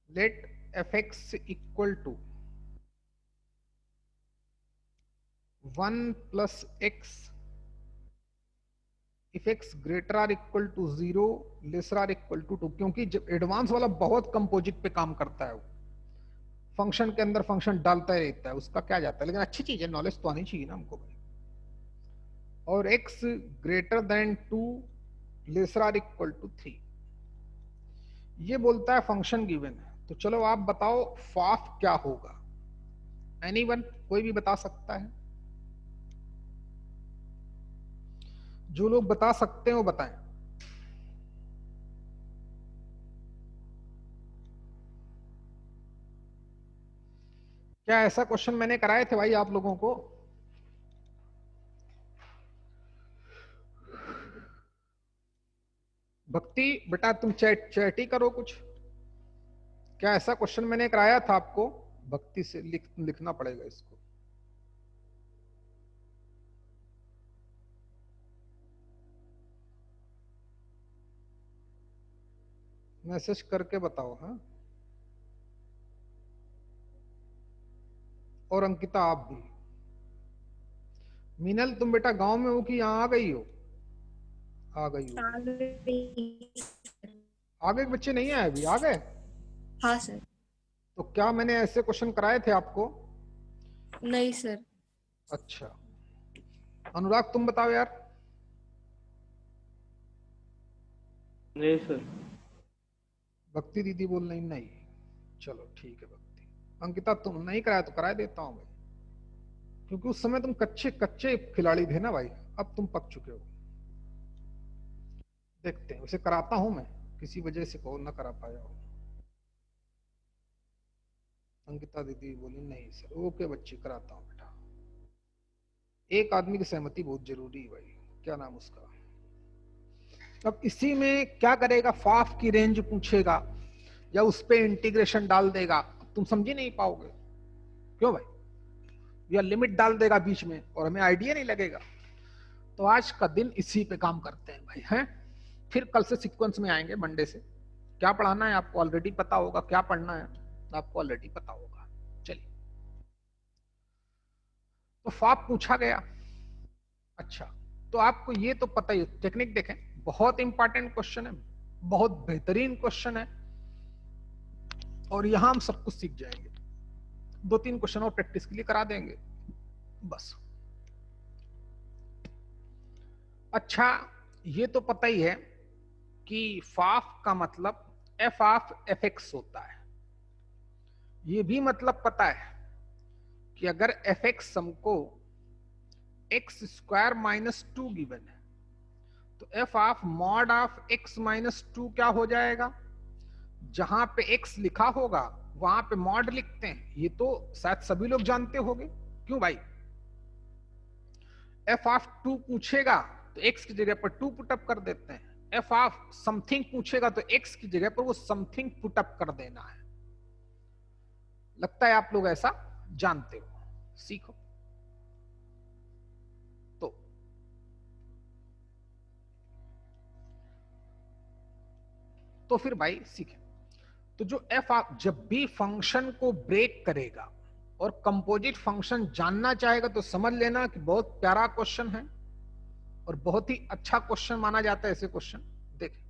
Late f x equal to 1 plus x if x greater or equal to 0 lesser or equal to 2, क्योंकि जब advance वाला बहुत composite पे काम करता है, वो फंक्शन के अंदर फंक्शन डालता ही रहता है, उसका क्या जाता है, लेकिन अच्छी चीज है, नॉलेज तो आनी चाहिए ना हमको भाई। और x greater than 2 lesser or equal to 3, ये बोलता है फंक्शन गिवन है। तो चलो आप बताओ फाफ क्या होगा, एनीवन, कोई भी बता सकता है? जो लोग बता सकते हैं वो बताएं। क्या ऐसा क्वेश्चन मैंने कराए थे भाई आप लोगों को? भक्ति बेटा तुम चैट ही करो कुछ। क्या ऐसा क्वेश्चन मैंने कराया था आपको? भक्ति से लिखना पड़ेगा इसको। मैसेज करके बताओ। हाँ, और अंकिता आप भी। मीनल तुम बेटा गांव में हो कि यहाँ आ गई हो? आ गई हो? आगे के बच्चे नहीं आए अभी? आ गए? हाँ सर। तो क्या मैंने ऐसे क्वेश्चन कराए थे आपको? नहीं सर। अच्छा, अनुराग तुम बताओ यार। नहीं सर। भक्ति दीदी बोल नहीं नहीं। चलो ठीक है भक्ति। अंकिता तुम नहीं कराया तो करा देता हूँ भाई, क्योंकि उस समय तुम कच्चे कच्चे खिलाड़ी थे ना भाई, अब तुम पक चुके हो। देखते हैं, उसे कराता हूं मैं, किसी वजह से कॉल ना करा पाया हो। अंकिता दीदी बोली नहीं सर। ओके बच्ची, कराता हूँ बेटा। एक आदमी की सहमति बहुत जरूरी है भाई। क्या नाम उसका? अब इसी में क्या करेगा, फाफ की रेंज पूछेगा या उस पे इंटीग्रेशन डाल देगा, तुम समझ ही नहीं पाओगे। क्यों भाई? या लिमिट डाल देगा बीच में और हमें आइडिया नहीं लगेगा। तो आज का दिन इसी पे काम करते हैं भाई, हैं? फिर कल से सीक्वेंस में आएंगे, मंडे से। क्या पढ़ाना है आपको ऑलरेडी पता होगा, क्या पढ़ना है आपको ऑलरेडी पता होगा। चलिए, तो फाप पूछा गया। अच्छा, तो आपको ये तो पता ही, टेक्निक देखें, बहुत इंपॉर्टेंट क्वेश्चन है, बहुत बेहतरीन क्वेश्चन है, और यहां हम सब कुछ सीख जाएंगे। 2-3 क्वेश्चन और प्रैक्टिस के लिए करा देंगे बस। अच्छा, ये तो पता ही है कि फाफ का मतलब एफ ऑफ एफ एक्स होता है। ये भी मतलब पता है कि अगर एफ एक्स हमको एक्स स्क्वायर माइनस 2 गिवन है, तो F of mod of x minus 2 क्या हो जाएगा? जहां पे एक्स लिखा होगा वहां पे मॉड लिखते हैं, ये तो शायद सभी लोग जानते होंगे। क्यों भाई? एफ ऑफ 2 पूछेगा तो एक्स की जगह पर 2 पुटअप कर देते हैं। एफ ऑफ समथिंग पूछेगा तो एक्स की जगह पर वो समथिंग पुटअप कर देना है। लगता है आप लोग ऐसा जानते हो, सीखो। तो फिर भाई सीखे। तो जो एफ आप जब भी फंक्शन को ब्रेक करेगा और कंपोजिट फंक्शन जानना चाहेगा, तो समझ लेना कि बहुत प्यारा क्वेश्चन है और बहुत ही अच्छा क्वेश्चन माना जाता है ऐसे क्वेश्चन। देखें,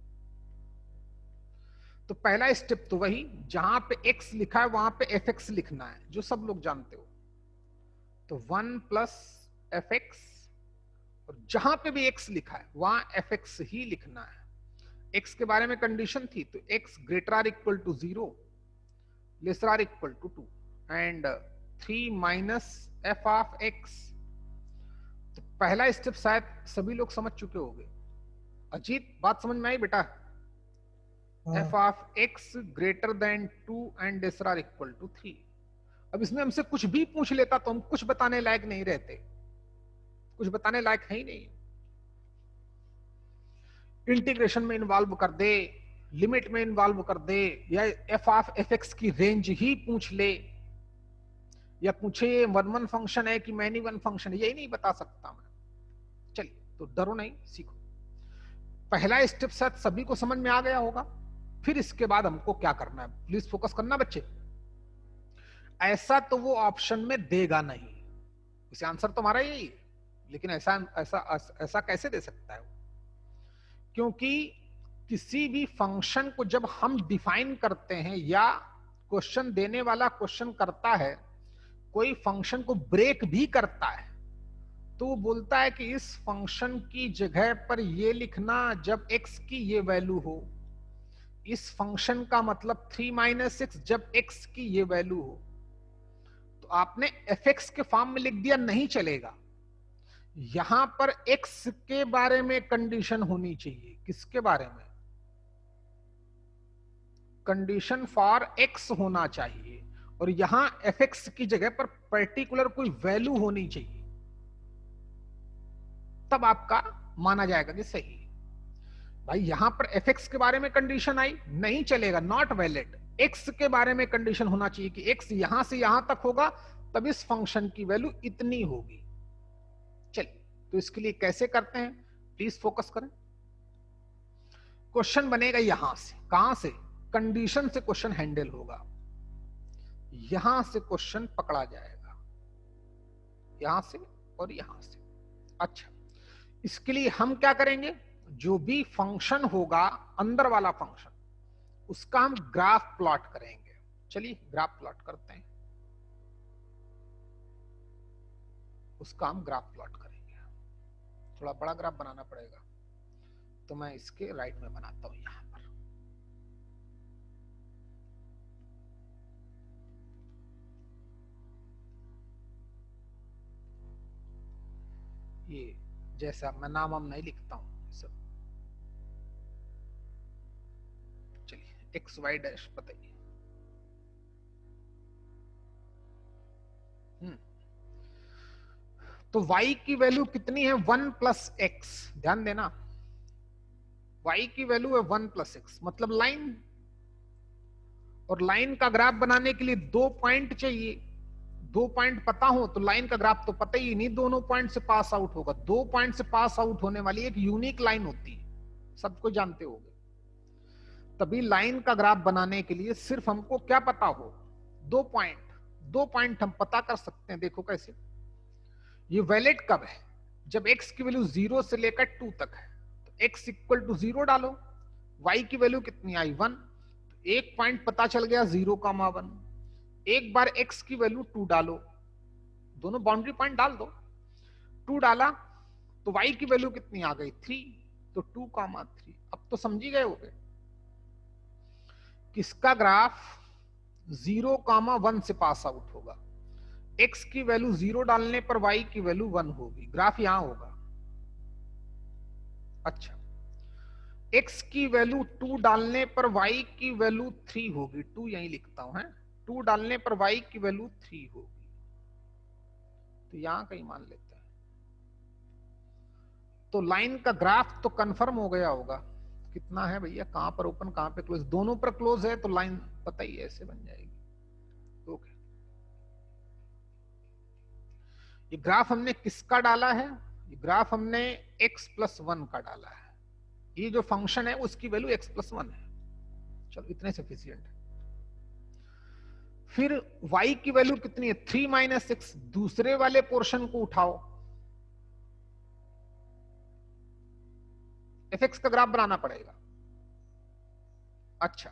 तो पहला स्टेप तो वही, जहां पे x लिखा है वहां पे एफ एक्स लिखना है, जो सब लोग जानते हो। तो 1 प्लस एफ एक्स, और जहां पे भी x लिखा है वहां एफ एक्स ही लिखना है। x के बारे में कंडीशन थी, तो x greater or equal to 0 lesser or equal to 2 and 3 minus f of x. तो पहला स्टेप शायद सभी लोग समझ चुके होंगे। अजीत बात समझ में आई बेटा? F of x greater than 2 and lesser or equal to 3। अब इसमें हमसे कुछ भी पूछ लेता तो हम कुछ बताने लायक नहीं रहते, कुछ बताने लायक है ही नहीं। इंटीग्रेशन में इन्वॉल्व कर दे, लिमिट में इन्वॉल्व कर दे, या एफ ऑफ एफ एक्स की रेंज ही पूछ ले, या पूछे ये वन वन फंक्शन है कि मैनी वन फंक्शन है, यही नहीं बता सकता मैं। चलिए, तो डरो नहीं, सीखो। पहला स्टेप शायद सभी को समझ में आ गया होगा। फिर इसके बाद हमको क्या करना है, प्लीज फोकस करना बच्चे। ऐसा तो वो ऑप्शन में देगा नहीं, इसे आंसर तो हमारा यही है, लेकिन ऐसा ऐसा ऐसा कैसे दे सकता है वो? क्योंकि किसी भी फंक्शन को जब हम डिफाइन करते हैं या क्वेश्चन देने वाला क्वेश्चन करता है, कोई फंक्शन को ब्रेक भी करता है, तो वो बोलता है कि इस फंक्शन की जगह पर ये लिखना जब x की ये वैल्यू हो, इस फंक्शन का मतलब 3 - 6 जब x की ये वैल्यू हो। तो आपने fx के फॉर्म में लिख दिया, नहीं चलेगा। यहां पर x के बारे में कंडीशन होनी चाहिए। किसके बारे में? कंडीशन फॉर x होना चाहिए, और यहां fx की जगह पर पर्टिकुलर कोई वैल्यू होनी चाहिए, तब आपका माना जाएगा कि सही। भाई यहां पर fx के बारे में कंडीशन आई, नहीं चलेगा, नॉट वैलिड। x के बारे में कंडीशन होना चाहिए कि x यहां से यहां तक होगा, तब इस फंक्शन की वैल्यू इतनी होगी। चलिए, तो इसके लिए कैसे करते हैं, प्लीज फोकस करें। क्वेश्चन बनेगा यहां से, कहां से? कंडीशन से क्वेश्चन हैंडल होगा, यहां से क्वेश्चन पकड़ा जाएगा, यहां से और यहां से। अच्छा, इसके लिए हम क्या करेंगे, जो भी फंक्शन होगा अंदर वाला फंक्शन, उसका हम ग्राफ प्लॉट करेंगे। चलिए ग्राफ प्लॉट करते हैं, उसका हम ग्राफ प्लॉट करेंगे। थोड़ा बड़ा ग्राफ बनाना पड़ेगा, तो मैं इसके राइट में बनाता हूं यहां पर। ये जैसा मैं नाम हम नहीं लिखता हूं सब। चलिए एक्स वाई डैश बताइए। तो y की वैल्यू कितनी है, 1 + x। ध्यान देना, y की वैल्यू है 1 + x, मतलब लाइन। और लाइन का ग्राफ बनाने के लिए 2 पॉइंट चाहिए। 2 पॉइंट पता हो तो लाइन का ग्राफ तो पता ही नहीं, दोनों पॉइंट से पास आउट होगा। 2 पॉइंट से पास आउट होने वाली एक यूनिक लाइन होती है, सबको जानते होंगे। तभी लाइन का ग्राफ बनाने के लिए सिर्फ हमको क्या पता हो, 2 पॉइंट। 2 पॉइंट हम पता कर सकते हैं। देखो कैसे, ये वैलिड कब है, जब x की वैल्यू 0 से लेकर 2 तक है। तो x = 0 डालो, y की वैल्यू कितनी आई, 1। तो एक पॉइंट पता चल गया 0,1। एक बार x की वैल्यू 2 डालो, दोनों बाउंड्री पॉइंट डाल दो। 2 डाला तो y की वैल्यू कितनी आ गई, 3। तो 2,3। अब तो समझी गए होगे किसका ग्राफ 0,1 से पास आउट होगा। x की वैल्यू 0 डालने पर y की वैल्यू 1 होगी, ग्राफ यहां होगा। अच्छा, x की वैल्यू 2 डालने पर y की वैल्यू 3 होगी। 2 यहीं लिखता हूं, है 2 डालने पर y की वैल्यू 3 होगी, तो यहां कहीं मान लेते हैं। तो लाइन का ग्राफ तो कंफर्म हो गया होगा। कितना है भैया, कहां पर ओपन कहां पे क्लोज, दोनों पर क्लोज है, तो लाइन पता ही ऐसे बन जाएगी। ओके, ये ग्राफ हमने किसका डाला है, ये ग्राफ हमने x + 1 का डाला है। ये जो फंक्शन है उसकी वैल्यू x + 1 है। चलो इतने सफिशिएंट है। फिर y की वैल्यू कितनी है, 3 - 6। दूसरे वाले पोर्शन को उठाओ, fx का ग्राफ बनाना पड़ेगा। अच्छा,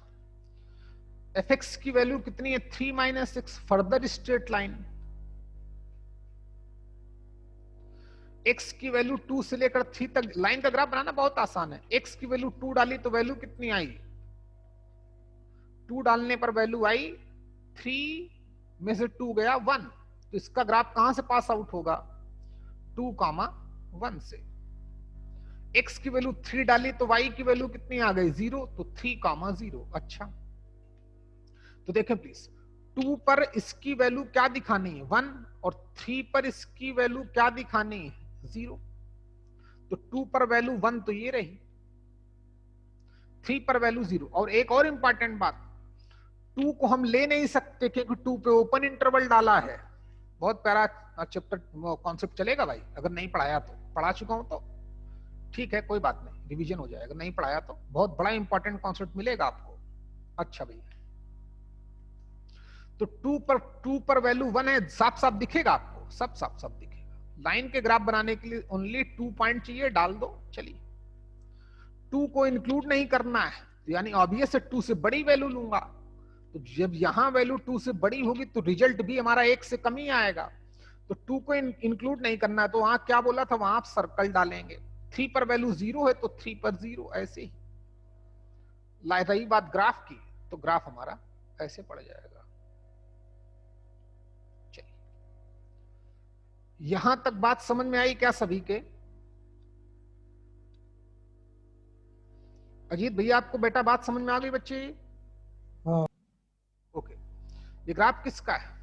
fx की वैल्यू कितनी है, 3 - 6। फर्दर स्ट्रेट लाइन, x की वैल्यू 2 से लेकर 3 तक। लाइन का ग्राफ बनाना बहुत आसान है। x की वैल्यू 2 डाली तो वैल्यू कितनी आई, 2 डालने पर वैल्यू आई 3 में से 2 गया 1। तो इसका ग्राफ कहां से पास आउट होगा, 2,1 से। x की वैल्यू 3 डाली तो y की वैल्यू कितनी आ गई, 0। तो 3,0। अच्छा, तो देखें प्लीज, 2 पर इसकी वैल्यू क्या दिखानी है, 1। और 3 पर इसकी वैल्यू क्या दिखानी है, 0। तो 2 पर वैल्यू 1 तो ये रही, 3 पर वैल्यू 0। और एक और इंपॉर्टेंट बात, 2 को हम ले नहीं सकते क्योंकि 2 पे ओपन इंटरवल डाला है। बहुत प्यारा चैप्टर कॉन्सेप्ट चलेगा भाई, अगर नहीं पढ़ाया तो। पढ़ा चुका हूं तो ठीक है, कोई बात नहीं, रिवीजन हो जाएगा। नहीं पढ़ाया तो बहुत बड़ा इंपॉर्टेंट कॉन्सेप्ट मिलेगा आपको। अच्छा भैया, तो 2 पर वैल्यू 1 है, साफ साफ दिखेगा आपको, सब साफ साफ दिखेगा। लाइन के ग्राफ बनाने के लिए ओनली 2 पॉइंट चाहिए, डाल दो। चलिए 2 को इंक्लूड नहीं करना है, यानी ऑब्वियस है 2 से बड़ी वैल्यू लूंगा, तो जब यहां वैल्यू 2 से बड़ी होगी तो रिजल्ट भी हमारा 1 से कम ही आएगा। तो 2 को इंक्लूड नहीं करना है, तो वहां क्या बोला था, वहां आप सर्कल डालेंगे। 3 पर वैल्यू 0 है तो 3 पर 0, ऐसे ही। रही बात ग्राफ की, तो ग्राफ हमारा ऐसे पड़ जाएगा। चलिए, यहां तक बात समझ में आई क्या सभी के? अजीत भैया आपको बेटा बात समझ में आ गई बच्चे? हाँ। ओके, ये ग्राफ किसका है?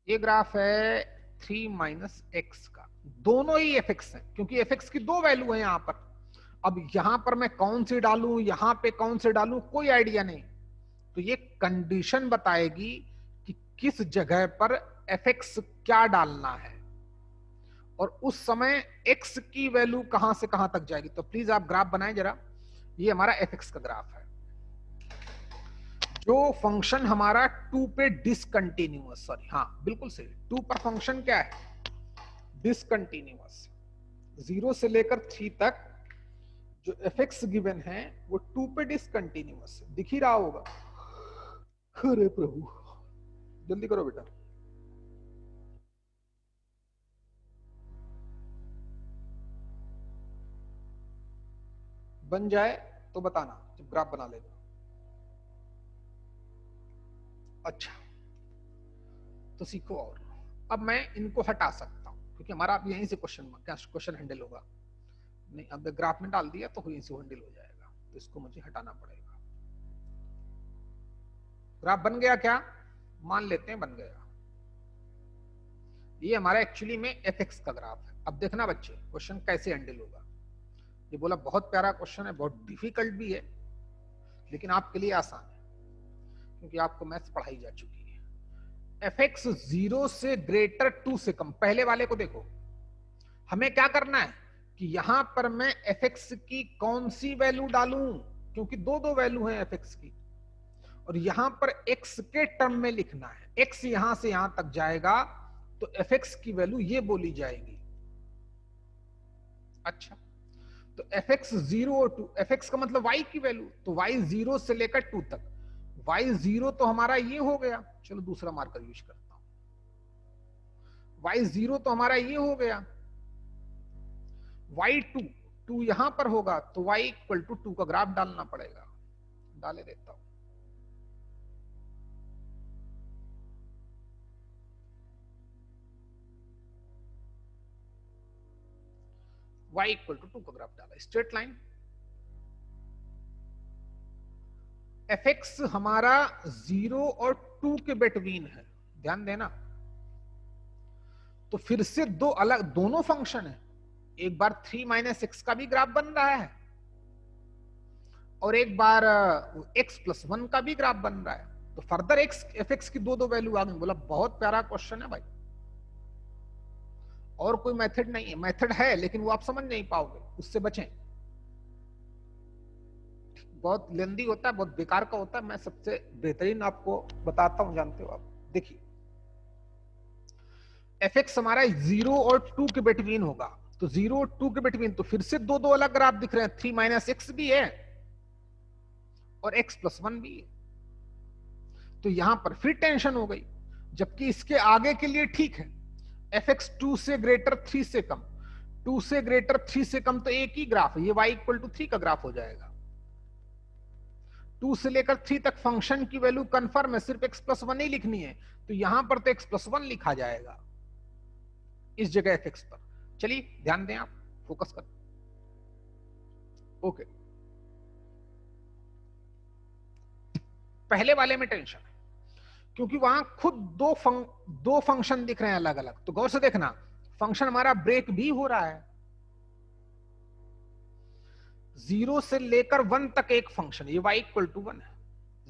ये ग्राफ है 3 माइनस एक्स का। दोनों ही एफ एक्स है, क्योंकि एफ एक्स की 2 वैल्यू है यहां पर। अब यहां पर मैं कौन सी डालूं, यहां पे कौन से डालूं, कोई आइडिया नहीं। तो ये कंडीशन बताएगी कि किस जगह पर एफ एक्स क्या डालना है, और उस समय x की वैल्यू कहां से कहां तक जाएगी। तो प्लीज आप ग्राफ बनाएं जरा। ये हमारा fx का ग्राफ है, जो फंक्शन हमारा 2 पे डिसकंटिन्यूअस, सॉरी हाँ बिल्कुल सही, 2 पर फंक्शन क्या है, डिसकंटिन्यूअस। 0 से लेकर 3 तक जो fx गिवन है वो 2 पे डिसकंटिन्यूअस दिख ही रहा होगा। अरे प्रभु, जल्दी करो बेटा। बन जाए तो बताना जब ग्राफ बना लेगा। अच्छा, तो सीखो। और अब मैं इनको हटा सकता हूं, क्योंकि हमारा अब यहीं से क्वेश्चन हैंडल होगा। नहीं, अब ग्राफ में डाल दिया तो यहीं से हैंडल हो जाएगा, तो इसको मुझे हटाना पड़ेगा। ग्राफ बन गया क्या? मान लेते हैं बन गया। ये हमारा एक्चुअली में एफ का ग्राफ है। अब देखना बच्चे, क्वेश्चन कैसे हैंडल होगा। ये बोला बहुत प्यारा क्वेश्चन है, बहुत डिफिकल्ट भी है, लेकिन आपके लिए आसान है, क्योंकि आपको मैथ्स पढ़ाई जा चुकी है। fx 0 से ग्रेटर 2 से कम, पहले वाले को देखो। हमें क्या करना है कि यहां पर मैं fx की कौन सी वैल्यू डालूं, क्योंकि दो वैल्यू है fx की, और यहां पर x के टर्म में लिखना है। x यहां से यहां तक जाएगा तो fx की वैल्यू ये बोली जाएगी। अच्छा, तो fx 0 और 2, fx का मतलब y की वैल्यू, तो y 0 से लेकर 2 तक। y 0 तो हमारा ये हो गया, चलो दूसरा मार्कर यूज करता हूं। y 0 तो हमारा ये हो गया, y 2 यहां पर होगा, तो y इक्वल टू 2 का ग्राफ डालना पड़ेगा। डाले देता हूं। y इक्वल टू 2 का ग्राफ डाला, स्ट्रेट लाइन। fx हमारा 0 और 2 के बिटवीन है, ध्यान देना। तो फिर से दो अलग, दोनों फंक्शन है। एक बार 3 माइनस एक्स का भी ग्राफ बन रहा है, और एक बार x प्लस 1 का भी ग्राफ बन रहा है। तो फर्दर fx की दो वैल्यू आ गई। बोला बहुत प्यारा क्वेश्चन है भाई, और कोई मेथड नहीं है। मेथड है लेकिन वो आप समझ नहीं पाओगे, उससे बचें। बहुत लेंदी होता है, बहुत बेकार का होता है। मैं सबसे बेहतरीन आपको बताता हूं, जानते हो आप। देखिए fx हमारा 0 और 2 के बिटवीन होगा, तो 0 और 2 के बिटवीन, तो फिर से दो अलग ग्राफ दिख रहे हैं। 3 माइनस एक्स भी है और x प्लस 1 भी है। तो यहां पर फिर टेंशन हो गई, जबकि इसके आगे के लिए ठीक है। fx 2 से ग्रेटर 3 से कम, 2 से ग्रेटर 3 से कम, तो एक ही ग्राफ है, ये y इक्वल टू 3 का ग्राफ हो जाएगा। 2 से लेकर 3 तक फंक्शन की वैल्यू कंफर्म है, सिर्फ x प्लस 1 ही लिखनी है, तो यहां पर तो x प्लस 1 लिखा जाएगा इस जगह fx पर। चलिए ध्यान दें, आप फोकस कर। ओके, पहले वाले में टेंशन है, क्योंकि वहां खुद दो फंक्शन दिख रहे हैं अलग अलग। तो गौर से देखना, फंक्शन हमारा ब्रेक भी हो रहा है। 0 से लेकर 1 तक एक फंक्शन, ये y इक्वल टू 1 है।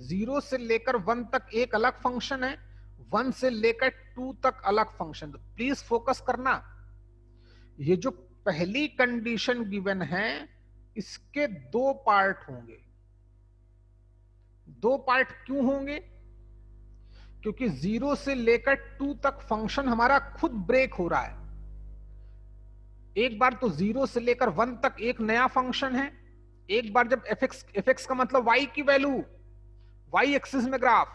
0 से लेकर 1 तक एक अलग फंक्शन है, 1 से लेकर 2 तक अलग फंक्शन। तो प्लीज फोकस करना, ये जो पहली कंडीशन गिवन है, इसके 2 पार्ट होंगे। दो पार्ट क्यों होंगे? क्योंकि 0 से लेकर 2 तक फंक्शन हमारा खुद ब्रेक हो रहा है। एक बार तो 0 से लेकर 1 तक एक नया फंक्शन है, एक बार जब fx का मतलब y की वैल्यू, y एक्सिस में ग्राफ,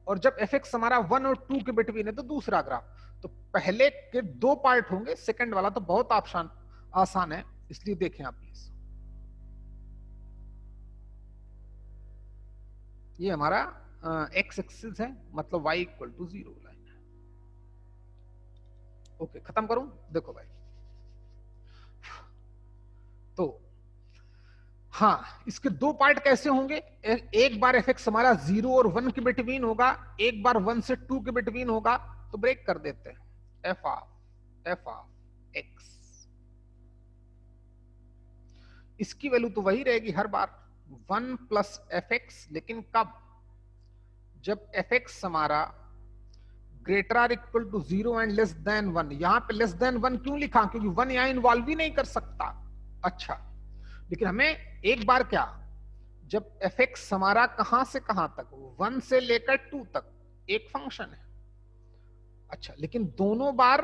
और जब fx हमारा 1 और 2 के बिटवीन है तो दूसरा ग्राफ। तो पहले के दो पार्ट होंगे, सेकंड वाला तो बहुत आसान है, इसलिए देखें आप प्लीज। ये हमारा x एक्सिस है, मतलब y इक्वल टू 0 लाइन है। ओके, खत्म करूं? देखो भाई, तो हाँ, इसके दो पार्ट कैसे होंगे? एक बार fx हमारा 0 और 1 के बिटवीन होगा, एक बार 1 से 2 के बिटवीन होगा, तो ब्रेक कर देते हैं। f ऑफ x, इसकी वैल्यू तो वही रहेगी हर बार, 1 प्लस fx, लेकिन कब? जब fx हमारा greater or equal to 0 and less than 1। यहां पे लेस देन 1 क्यों लिखा? क्योंकि 1 यहां इन्वॉल्व ही नहीं कर सकता। अच्छा, लेकिन हमें एक बार क्या, जब fx हमारा कहां से कहां तक, 1 से लेकर 2 तक एक फंक्शन है। अच्छा, लेकिन दोनों बार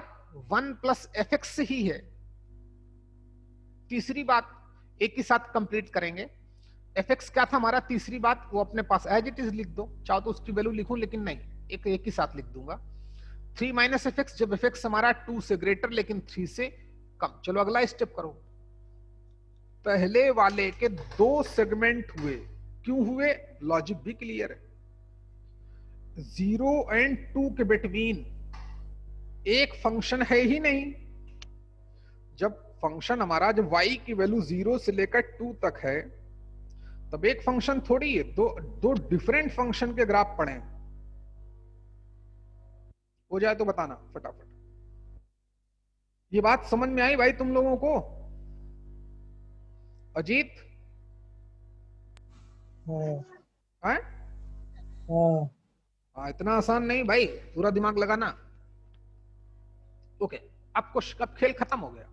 1 प्लस fx ही है। तीसरी बात एक ही साथ कंप्लीट करेंगे। fx क्या था हमारा? तीसरी बात, वो अपने पास एज इट इज लिख दो, चाहो तो उसकी वैल्यू लिखूं, लेकिन नहीं, एक ही साथ लिख दूंगा। 3 माइनस fx, जब fx हमारा 2 से ग्रेटर लेकिन 3 से कम। चलो अगला स्टेप करो। पहले वाले के दो सेगमेंट हुए, क्यों हुए? लॉजिक भी क्लियर है। 0 एंड 2 के बिटवीन एक फंक्शन है ही नहीं। जब फंक्शन हमारा, जब y की वैल्यू 0 से लेकर 2 तक है, तब एक फंक्शन थोड़ी है, दो डिफरेंट फंक्शन के ग्राफ पढ़े। हो जाए तो बताना फटाफट। ये बात समझ में आई भाई तुम लोगों को? अजीत? हाँ, इतना आसान नहीं भाई, पूरा दिमाग लगाना। ओके, अब खेल खत्म हो गया।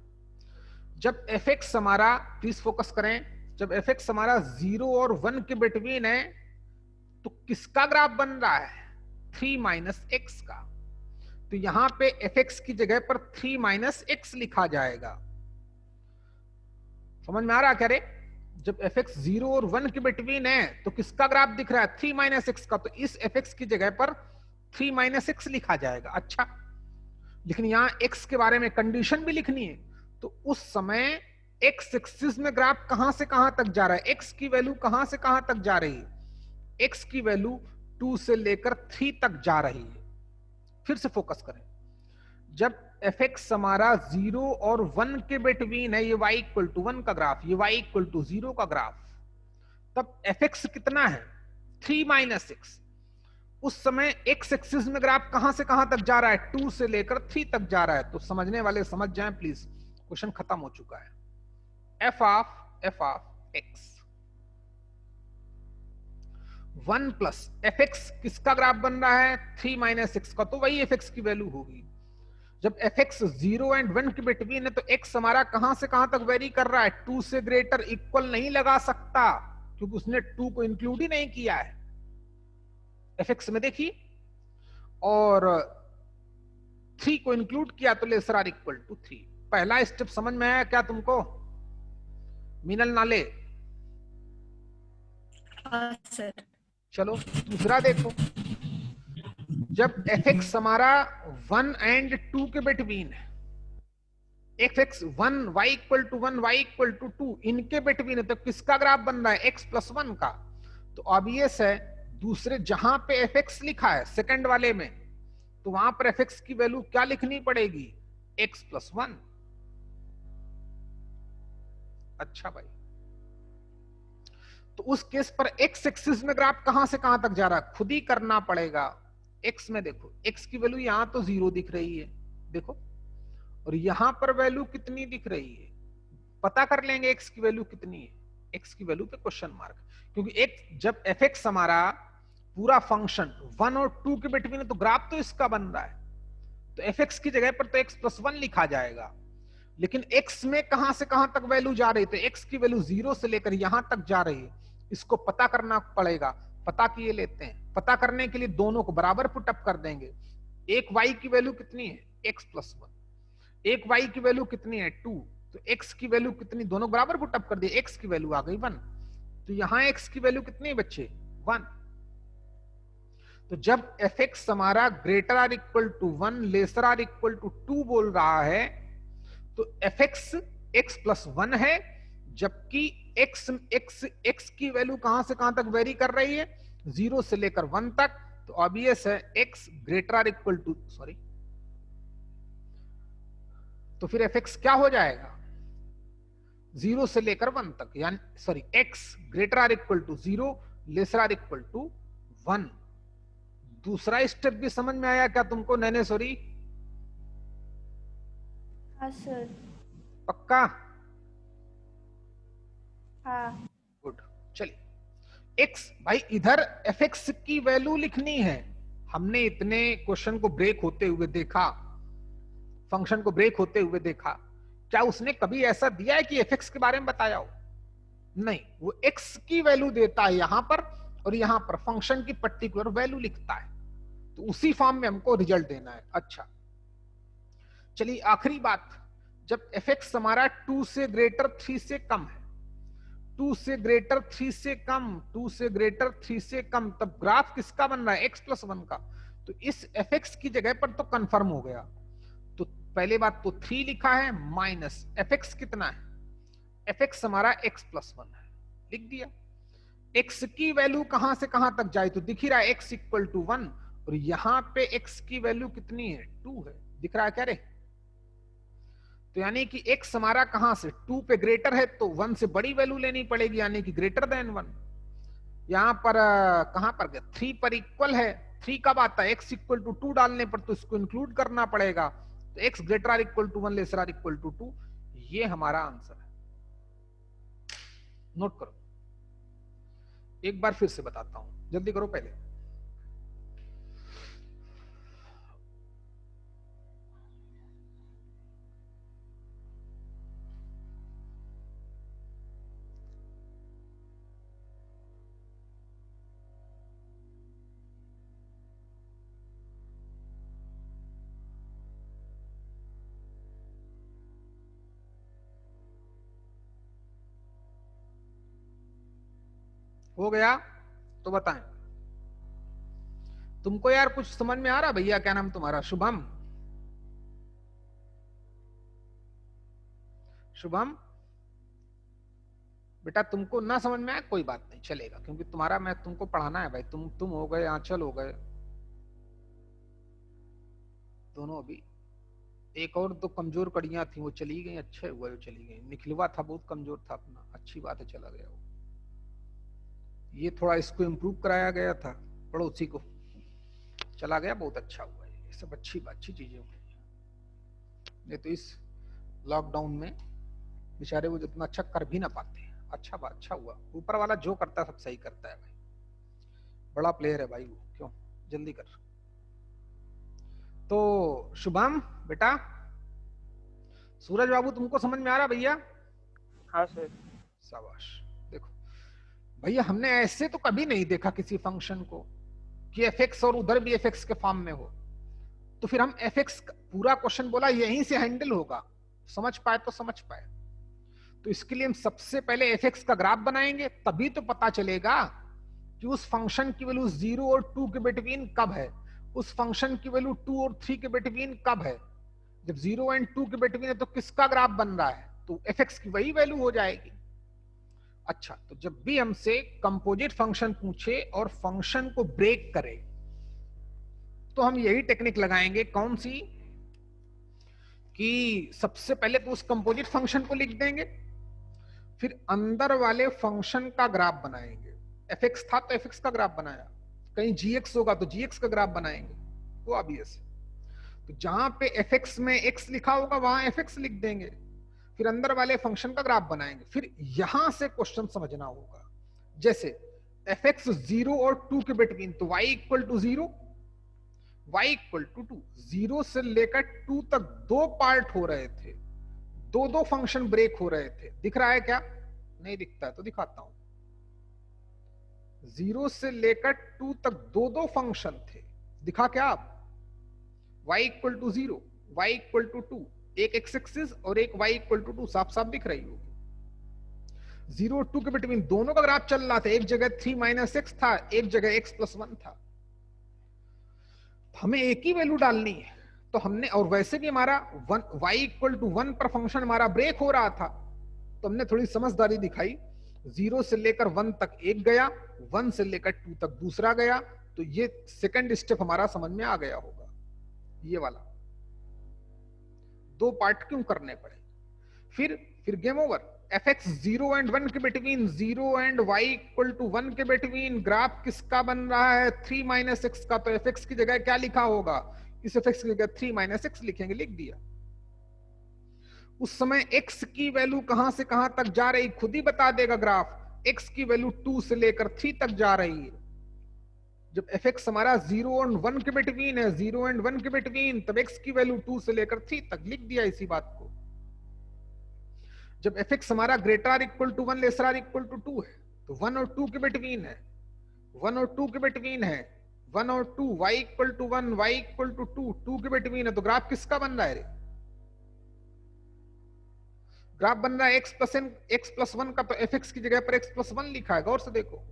जब fx हमारा, प्लीज फोकस करें, जब fx हमारा 0 और 1 के बिटवीन है, तो किसका ग्राफ बन रहा है? 3 माइनस x का। तो यहां पे fx की जगह पर 3 माइनस x लिखा जाएगा। समझ में आ रहा क्या रे? जब fx 0 और 1 के बिटवीन है तो किसका ग्राफ दिख रहा है? 3 माइनस x का। तो इस fx की जगह पर 3 माइनस x लिखा जाएगा। अच्छा, लेकिन यहां x के बारे में कंडीशन भी लिखनी है। तो उस समय x एक्सिस में ग्राफ कहां से कहां तक जा रहा है? x की वैल्यू कहां से कहां तक जा रही है? x की वैल्यू 2 से लेकर 3 तक जा रही है। फिर से फोकस करें। जब fx हमारा 0 और 1 के बिटवीन है, ये y इक्वल टू 1 का ग्राफ, ये y इक्वल टू 0 का ग्राफ, तब fx कितना है? 3 माइनस x। उस समय x एक्सिस में ग्राफ कहां से कहां तक जा रहा है? 2 से लेकर 3 तक जा रहा है। तो समझने वाले समझ जाएं प्लीज, क्वेश्चन खत्म हो चुका है। f of x 1 plus fx किसका ग्राफ बन रहा है? 3 माइनस x का। तो वही fx की वैल्यू होगी। जब fx 0 एंड 1 के बिटवीन है तो x हमारा कहां से कहां तक वेरी कर रहा है? 2 से ग्रेटर इक्वल नहीं लगा सकता, क्योंकि उसने 2 को इंक्लूड ही नहीं किया है fx में, देखिए। और 3 को इंक्लूड किया तो लेसर आर इक्वल टू 3। पहला स्टेप समझ में आया क्या तुमको? मीनल नाले? हाँ सर। चलो दूसरा देखो। जब fx हमारा 1 एंड 2 के बिटवीन है, fx 1 y equal to 1 y equal to 2 इनके बिटवीन है, तो किसका ग्राफ बन रहा है? x प्लस 1 का। तो ऑब्वियस है, दूसरे जहां पे fx लिखा है सेकंड वाले में, तो वहां पर fx की वैल्यू क्या लिखनी पड़ेगी? x plus 1। अच्छा भाई, तो उस केस पर x एक्सिस में ग्राफ कहां से कहां तक जा रहा है? खुद ही करना पड़ेगा। x में देखो, x की वैल्यू यहां तो 0 दिख रही है, देखो, और यहां पर वैल्यू कितनी दिख रही है? पता कर लेंगे x की वैल्यू कितनी है। x की वैल्यू पे क्वेश्चन मार्क, क्योंकि x, जब fx हमारा पूरा फंक्शन 1 और 2 के बिटवीन है, तो ग्राफ तो इसका बन रहा है, तो fx की जगह पर तो x प्लस 1 लिखा जाएगा। लेकिन x में कहां से कहां तक वैल्यू जा रही है? तो x की वैल्यू 0 से लेकर यहां तक जा रही है, इसको पता करना पड़ेगा, पता किए लेते हैं। पता करने के लिए दोनों को बराबर पुटअप कर देंगे। एक y की वैल्यू कितनी है, x+1, एक y की वैल्यू कितनी है 2, तो x की वैल्यू कितनी, दोनों बराबर पुटअप कर दिए, x की वैल्यू आ गई 1, तो यहां x की वैल्यू कितनी है बच्चे 1। तो जब fx हमारा greater or equal to 1 lesser or equal to 2 बोल रहा है तो fx x+1 है, जबकि x की वैल्यू कहां से कहां तक वेरी कर रही है, 0 से लेकर 1 तक, तो ऑब्वियस है x greater or equal to, sorry, तो फिर fx क्या हो जाएगा 0 से लेकर 1 तक, यानी sorry x greater or equal to 0 lesser or equal to 1। दूसरा स्टेप भी समझ में आया क्या तुमको नैने सॉरी? हाँ सर। पक्का? हाँ। गुड। चलिए x भाई इधर fx की वैल्यू लिखनी है। हमने इतने क्वेश्चन को ब्रेक होते हुए देखा, फंक्शन को ब्रेक होते हुए देखा, क्या उसने कभी ऐसा दिया है कि fx के बारे में बताया हो? नहीं, वो x की वैल्यू देता है यहां पर और यहां पर फंक्शन की पर्टिकुलर वैल्यू लिखता है, तो उसी फॉर्म में हमको रिजल्ट देना है। अच्छा चलिए आखिरी बात, जब fx हमारा 2 से ग्रेटर 3 से कम है, 2 से ग्रेटर 3 से कम, 2 से ग्रेटर 3 से कम, तब ग्राफ किसका बन रहा है x+1 का, तो इस fx की जगह पर तो कंफर्म हो गया। तो पहले बात तो 3 लिखा है माइनस fx कितना है, fx हमारा x+1 है, लिख दिया। x की वैल्यू कहां से कहां तक जाए, तो दिख ही रहा है x इक्वल टू 1, और यहां पे x की वैल्यू कितनी है 2 है, दिख रहा है क्या रे? तो यानी कि x हमारा कहां से 2 पे ग्रेटर है तो 1 से बड़ी वैल्यू लेनी पड़ेगी, यानी कि ग्रेटर देन 1। यहां पर कहां पर गया, 3 पर इक्वल है, 3 कब आता है x इक्वल टू 2 डालने पर, तो इसको इंक्लूड करना पड़ेगा, तो x greater or equal to 1 lesser or equal to 2, ये हमारा आंसर है। नोट करो, एक बार फिर से बताता हूं, जल्दी करो पहले। हो गया तो बताएं, तुमको यार कुछ समझ में आ रहा? भैया क्या नाम तुम्हारा? शुभम? शुभम बेटा तुमको ना समझ में आया कोई बात नहीं, चलेगा, क्योंकि तुम्हारा मैं तुमको पढ़ाना है भाई। तुम हो गए, आंचल हो गए, दोनों अभी, एक और दो कमजोर कड़ियां थी वो चली गई, अच्छे हुए वो चली गई। निखिलवा था बहुत कमजोर था अपना, अच्छी बात है चला गया वो। ये थोड़ा इसको इम्प्रूव कराया गया था पड़ोसी को, चला गया, बहुत अच्छा हुआ। ये सब अच्छी चीजें हुई। नहीं तो इस लॉकडाउन में बेचारे वो जितना अच्छा कर भी ना पाते। अच्छा हुआ, ऊपर वाला जो करता है सब सही करता है भाई, बड़ा प्लेयर है भाई वो, क्यों, जल्दी कर। तो शुभम बेटा, सूरज बाबू तुमको समझ में आ रहा भैया? हाँ सर। शाबाश। देखो भैया हमने ऐसे तो कभी नहीं देखा किसी फंक्शन को कि fx और उधर भी fx के फॉर्म में हो, तो फिर हम fx पूरा क्वेश्चन बोला यहीं से हैंडल होगा, समझ पाए तो समझ पाए। तो इसके लिए हम सबसे पहले fx का ग्राफ बनाएंगे, तभी तो पता चलेगा कि उस फंक्शन की वैल्यू 0 और 2 के बिटवीन कब है, उस फंक्शन की वैल्यू 2 और 3 के बिटवीन कब है। जब 0 एंड 2 के बिटवीन है तो किसका ग्राफ बन रहा है, तो fx की वही वैल्यू हो जाएगी। अच्छा, तो जब भी हमसे कंपोजिट फंक्शन पूछे और फंक्शन को ब्रेक करे तो हम यही टेक्निक लगाएंगे, कौन सी, कि सबसे पहले तो उस कंपोजिट फंक्शन को लिख देंगे, फिर अंदर वाले फंक्शन का ग्राफ बनाएंगे। fx था तो fx का ग्राफ बनाया, कहीं gx होगा तो gx का ग्राफ बनाएंगे, वो ऑब्वियस है। तो जहां पे fx में x लिखा होगा वहां fx लिख देंगे, फिर अंदर वाले फंक्शन का ग्राफ बनाएंगे। फिर यहां से क्वेश्चन समझना होगा, जैसे fx 0 और 2 के बिटवीन, तो y equal to 0, y equal to 2, 0 से लेकर 2 तक दो पार्ट हो रहे थे, दो फंक्शन ब्रेक हो रहे थे। दिख रहा है क्या? नहीं दिखता है तो दिखाता हूं। 0 से लेकर 2 तक दो दो फंक्शन थे, दिखा क्या आप? y equal to 0, y equal to 2, एक x एक्सिस और एक y इक्वल टू 2, साफ साफ दिख रही होगी। 0 और 2 के बिटवीन दोनों का ग्राफ चल रहा था, एक जगह 3 माइनस एक्स था, एक जगह x प्लस 1 था। हमें एक ही वैल्यू डालनी है, तो हमने, और वैसे भी हमारा y इक्वल टू 1 पर फंक्शन हमारा ब्रेक हो रहा था, तो हमने थोड़ी समझदारी दिखाई। 0 से लेकर 1 तक एक गया, 1 से लेकर 2 तक दूसरा गया, तो ये सेकंड स्टेप हमारा समझ में आ गया होगा। ये वाला दो पार्ट क्यों करने पड़े? फिर गेम ओवर। fx 0 एंड 1 के between, 0 and y equal to 1 के बिटवीन ग्राफ किसका बन रहा है? 3 माइनस एक्स का। तो fx की जगह क्या लिखा होगा? इस fx की जगह 3 माइनस एक्स लिखेंगे, लिख दिया। उस समय x की वैल्यू कहां से कहां तक जा रही, खुद ही बता देगा ग्राफ। x की वैल्यू 2 से लेकर 3 तक जा रही है। जब fx हमारा 0 एंड 1 के बिटवीन है, 0 एंड 1 के बिटवीन, तब x की वैल्यू 2 से लेकर 3 तक, लिख दिया इसी बात को। जब fx हमारा greater or equal to 1 lesser or equal to 2 है, तो 1 और 2 के बिटवीन है, 1 और 2 के बिटवीन है, 1 और 2, y equal to 1, y equal to 2, 2 के बिटवीन है, तो ग्राफ किसका बन रहा है रे? ग्राफ बन रहा है x प्लस 1 का। तो fx की जगह पर x प्लस 1 लिखा है, गौर से देखो।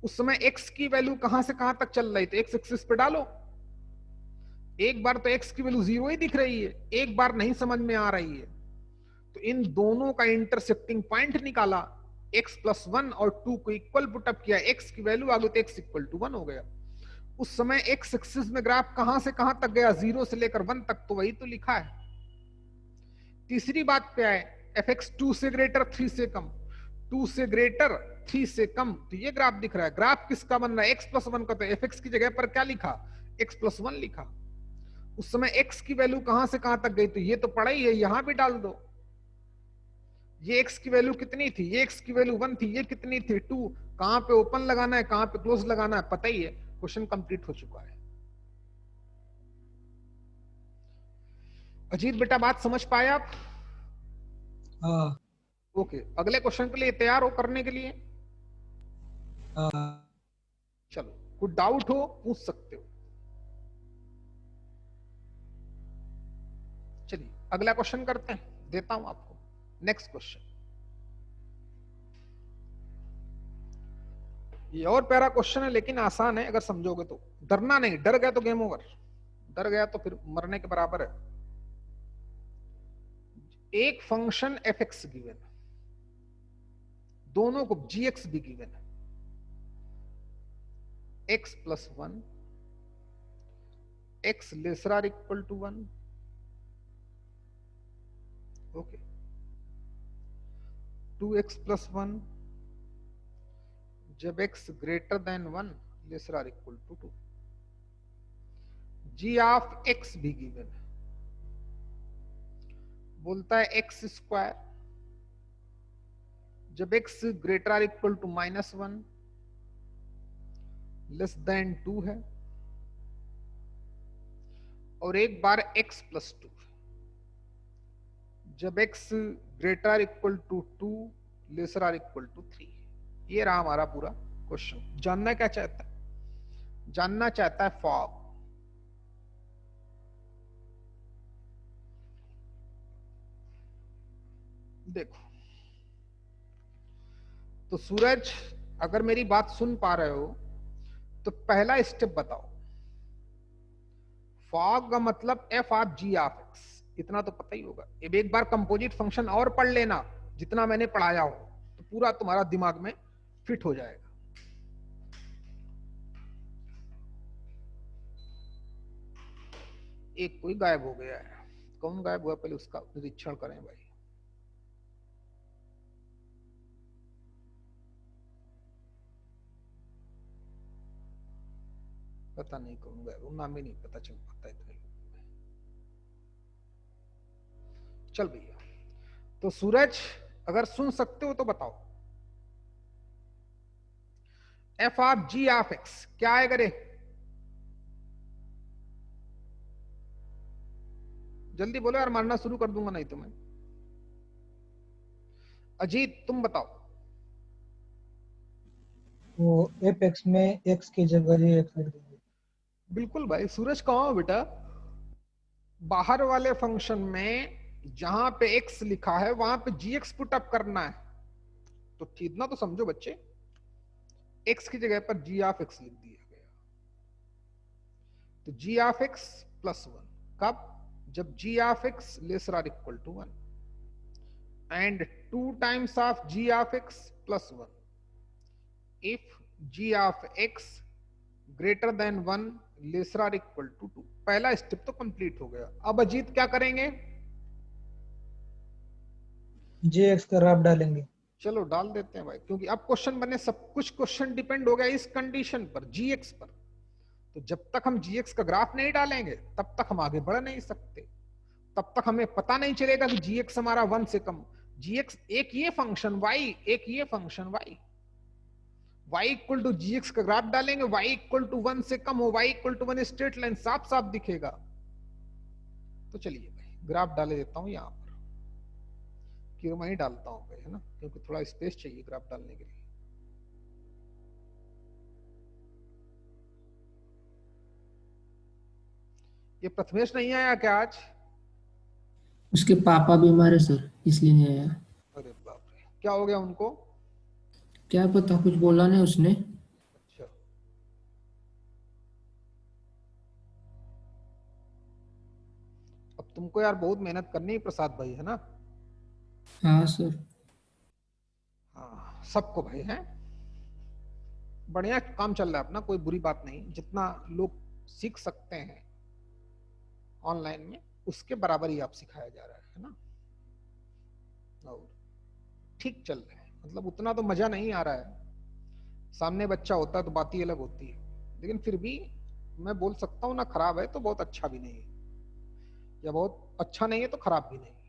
उस समय x की वैल्यू कहां से कहां तक चल रही, तो x एक्सिस पे डालो। एक बार तो x की वैल्यू 0 ही दिख रही है, एक बार नहीं समझ में आ रही है, तो इन दोनों का इंटरसेक्टिंग पॉइंट निकाला, x प्लस 1 और 2 को इक्वल पुटअप किया, x की वैल्यू आ गई तो x इक्वल टू 1 हो गया। उस समय x एक्सिस में ग्राफ कहां से कहां तक गया? 0 से लेकर 1 तक, तो वही तो लिखा है। तीसरी बात पे आए, fx 2 से ग्रेटर 3 से कम, 2 से ग्रेटर 3 से कम, तो ये ग्राफ दिख रहा है। ग्राफ किसका बन रहा है? x प्लस 1 का। तो fx की जगह पर क्या लिखा? x प्लस 1 लिखा। उस समय x की वैल्यू कहां से कहां तक गई? तो ये तो पड़ा ही है, यहां भी डाल दो। ये x की वैल्यू कितनी थी? ये x की वैल्यू 1 थी, ये कितनी थी? 2। कहां पे ओपन लगाना है, कहां पे क्लोज लगाना है, पता ही है। क्वेश्चन कंप्लीट हो चुका है। अजीत बेटा, बात समझ पाए आप? हाँ। ओके, अगले क्वेश्चन के लिए तैयार हो करने के लिए? हाँ। चलो, कुछ डाउट हो पूछ सकते हो। चलिए अगला क्वेश्चन करते हैं, देता हूं आपको नेक्स्ट क्वेश्चन। ये और प्यारा क्वेश्चन है, लेकिन आसान है अगर समझोगे तो। डरना नहीं, डर गया तो गेम ओवर, डर गया तो फिर मरने के बराबर है। एक फंक्शन fx गिवन, दोनों को gx भी गिवन है, x plus 1, x lesser or equal to 1, okay, 2x plus 1, जब x greater than 1 lesser or equal to 2, g of x भी गिवन है, बोलता है x स्क्वायर, जब x greater or equal to -1 less than 2 है, और एक बार x प्लस 2, जब x greater or equal to 2 lesser or equal to 3। ये रहा हमारा पूरा क्वेश्चन। जानना क्या चाहता है? जानना चाहता है फॉग। देखो तो सूरज, अगर मेरी बात सुन पा रहे हो तो पहला स्टेप बताओ। फॉग का मतलब f of g of x, इतना तो पता ही होगा। अब एक बार कंपोजिट फंक्शन और पढ़ लेना, जितना मैंने पढ़ाया हो, तो पूरा तुम्हारा दिमाग में फिट हो जाएगा। एक कोई गायब हो गया है, कौन गायब हुआ पहले उसका निरीक्षण करें भाई। पता नहीं कौन गायब, नाम ही नहीं पता चल पाता है। चल भैया, तो सूरज अगर सुन सकते हो तो बताओ, f of g of x क्या आएगा रे? जल्दी बोलो यार, मारना शुरू कर दूंगा नहीं तो मैं। अजीत तुम बताओ। वो एफ एक्स में एक्स की जगह जी एक्स लिख देंगे। बिल्कुल भाई। सूरज कहाँ हो बेटा? बाहर वाले फंक्शन में जहां पे x लिखा है वहां पे gx पुट अप करना है। तो ठीक ना, तो समझो बच्चे, x की जगह पर g ऑफ x लिख दिया गया। तो g of x plus one कब? जब g of x lesser or equal to one, and two times of g of x plus one if g of x greater than one lesser or equal to two. पहला step तो complete हो गया। अब अजीत क्या करेंगे? जी x का graph डालेंगे। चलो डाल देते हैं भाई, क्योंकि अब क्वेश्चन बने, सब कुछ क्वेश्चन डिपेंड हो गया इस कंडीशन पर, जीएक्स पर। तो जब तक हम जीएक्स का ग्राफ नहीं डालेंगे तब तक हम आगे बढ़ नहीं सकते। तब तक हमें पता नहीं चलेगा कि जीएक्स हमारा वन से कम। जीएक्स एक ये फंक्शन वाई, एक ये function y, y equal to gx का ग्राफ डालेंगे, वाई इक्वल टू वन से कम हो, y equal to one, straight line साफ साफ दिखेगा। तो चलिए भाई ग्राफ डाले देता हूं यहां पर, क्यों मैं ही डालता हूं भाई, है ना, क्योंकि थोड़ा स्पेस चाहिए ग्राफ डालने के लिए। ये प्रथमेश नहीं आया क्या आज? उसके पापा बीमार है सर, इसलिए नहीं आया। अरे बाप रे, क्या हो गया उनको? क्या पता, कुछ बोला नहीं उसने। अच्छा, अब तुमको यार बहुत मेहनत करनी है प्रसाद भाई, है ना? हाँ सर। हाँ सबको भाई है, बढ़िया काम चल रहा है अपना, कोई बुरी बात नहीं। जितना लोग सीख सकते हैं ऑनलाइन में उसके बराबर ही आप सिखाया जा रहा है ना। और ठीक चल रहा है, मतलब उतना तो मजा नहीं आ रहा है, सामने बच्चा होता है तो बात ही अलग होती है। लेकिन फिर भी मैं बोल सकता हूँ ना, खराब है तो बहुत अच्छा भी नहीं है, या बहुत अच्छा नहीं है तो खराब भी नहीं है।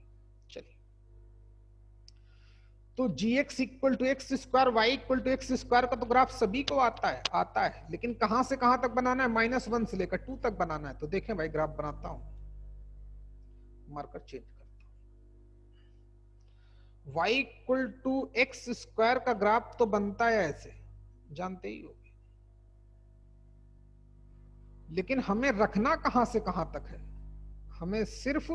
चलिए, तो gx equal to x square, y equal to x square का तो ग्राफ सभी को आता है, लेकिन कहां से कहां तक बनाना है? माइनस वन से लेकर टू तक बनाना है। तो देखें भाई, ग्राफ बनाता हूं, मार्कर चेंज करता हूं। y equal to x square का ग्राफ तो बनता है ऐसे, जानते ही हो, लेकिन हमें रखना कहां से कहां तक है? हमें सिर्फ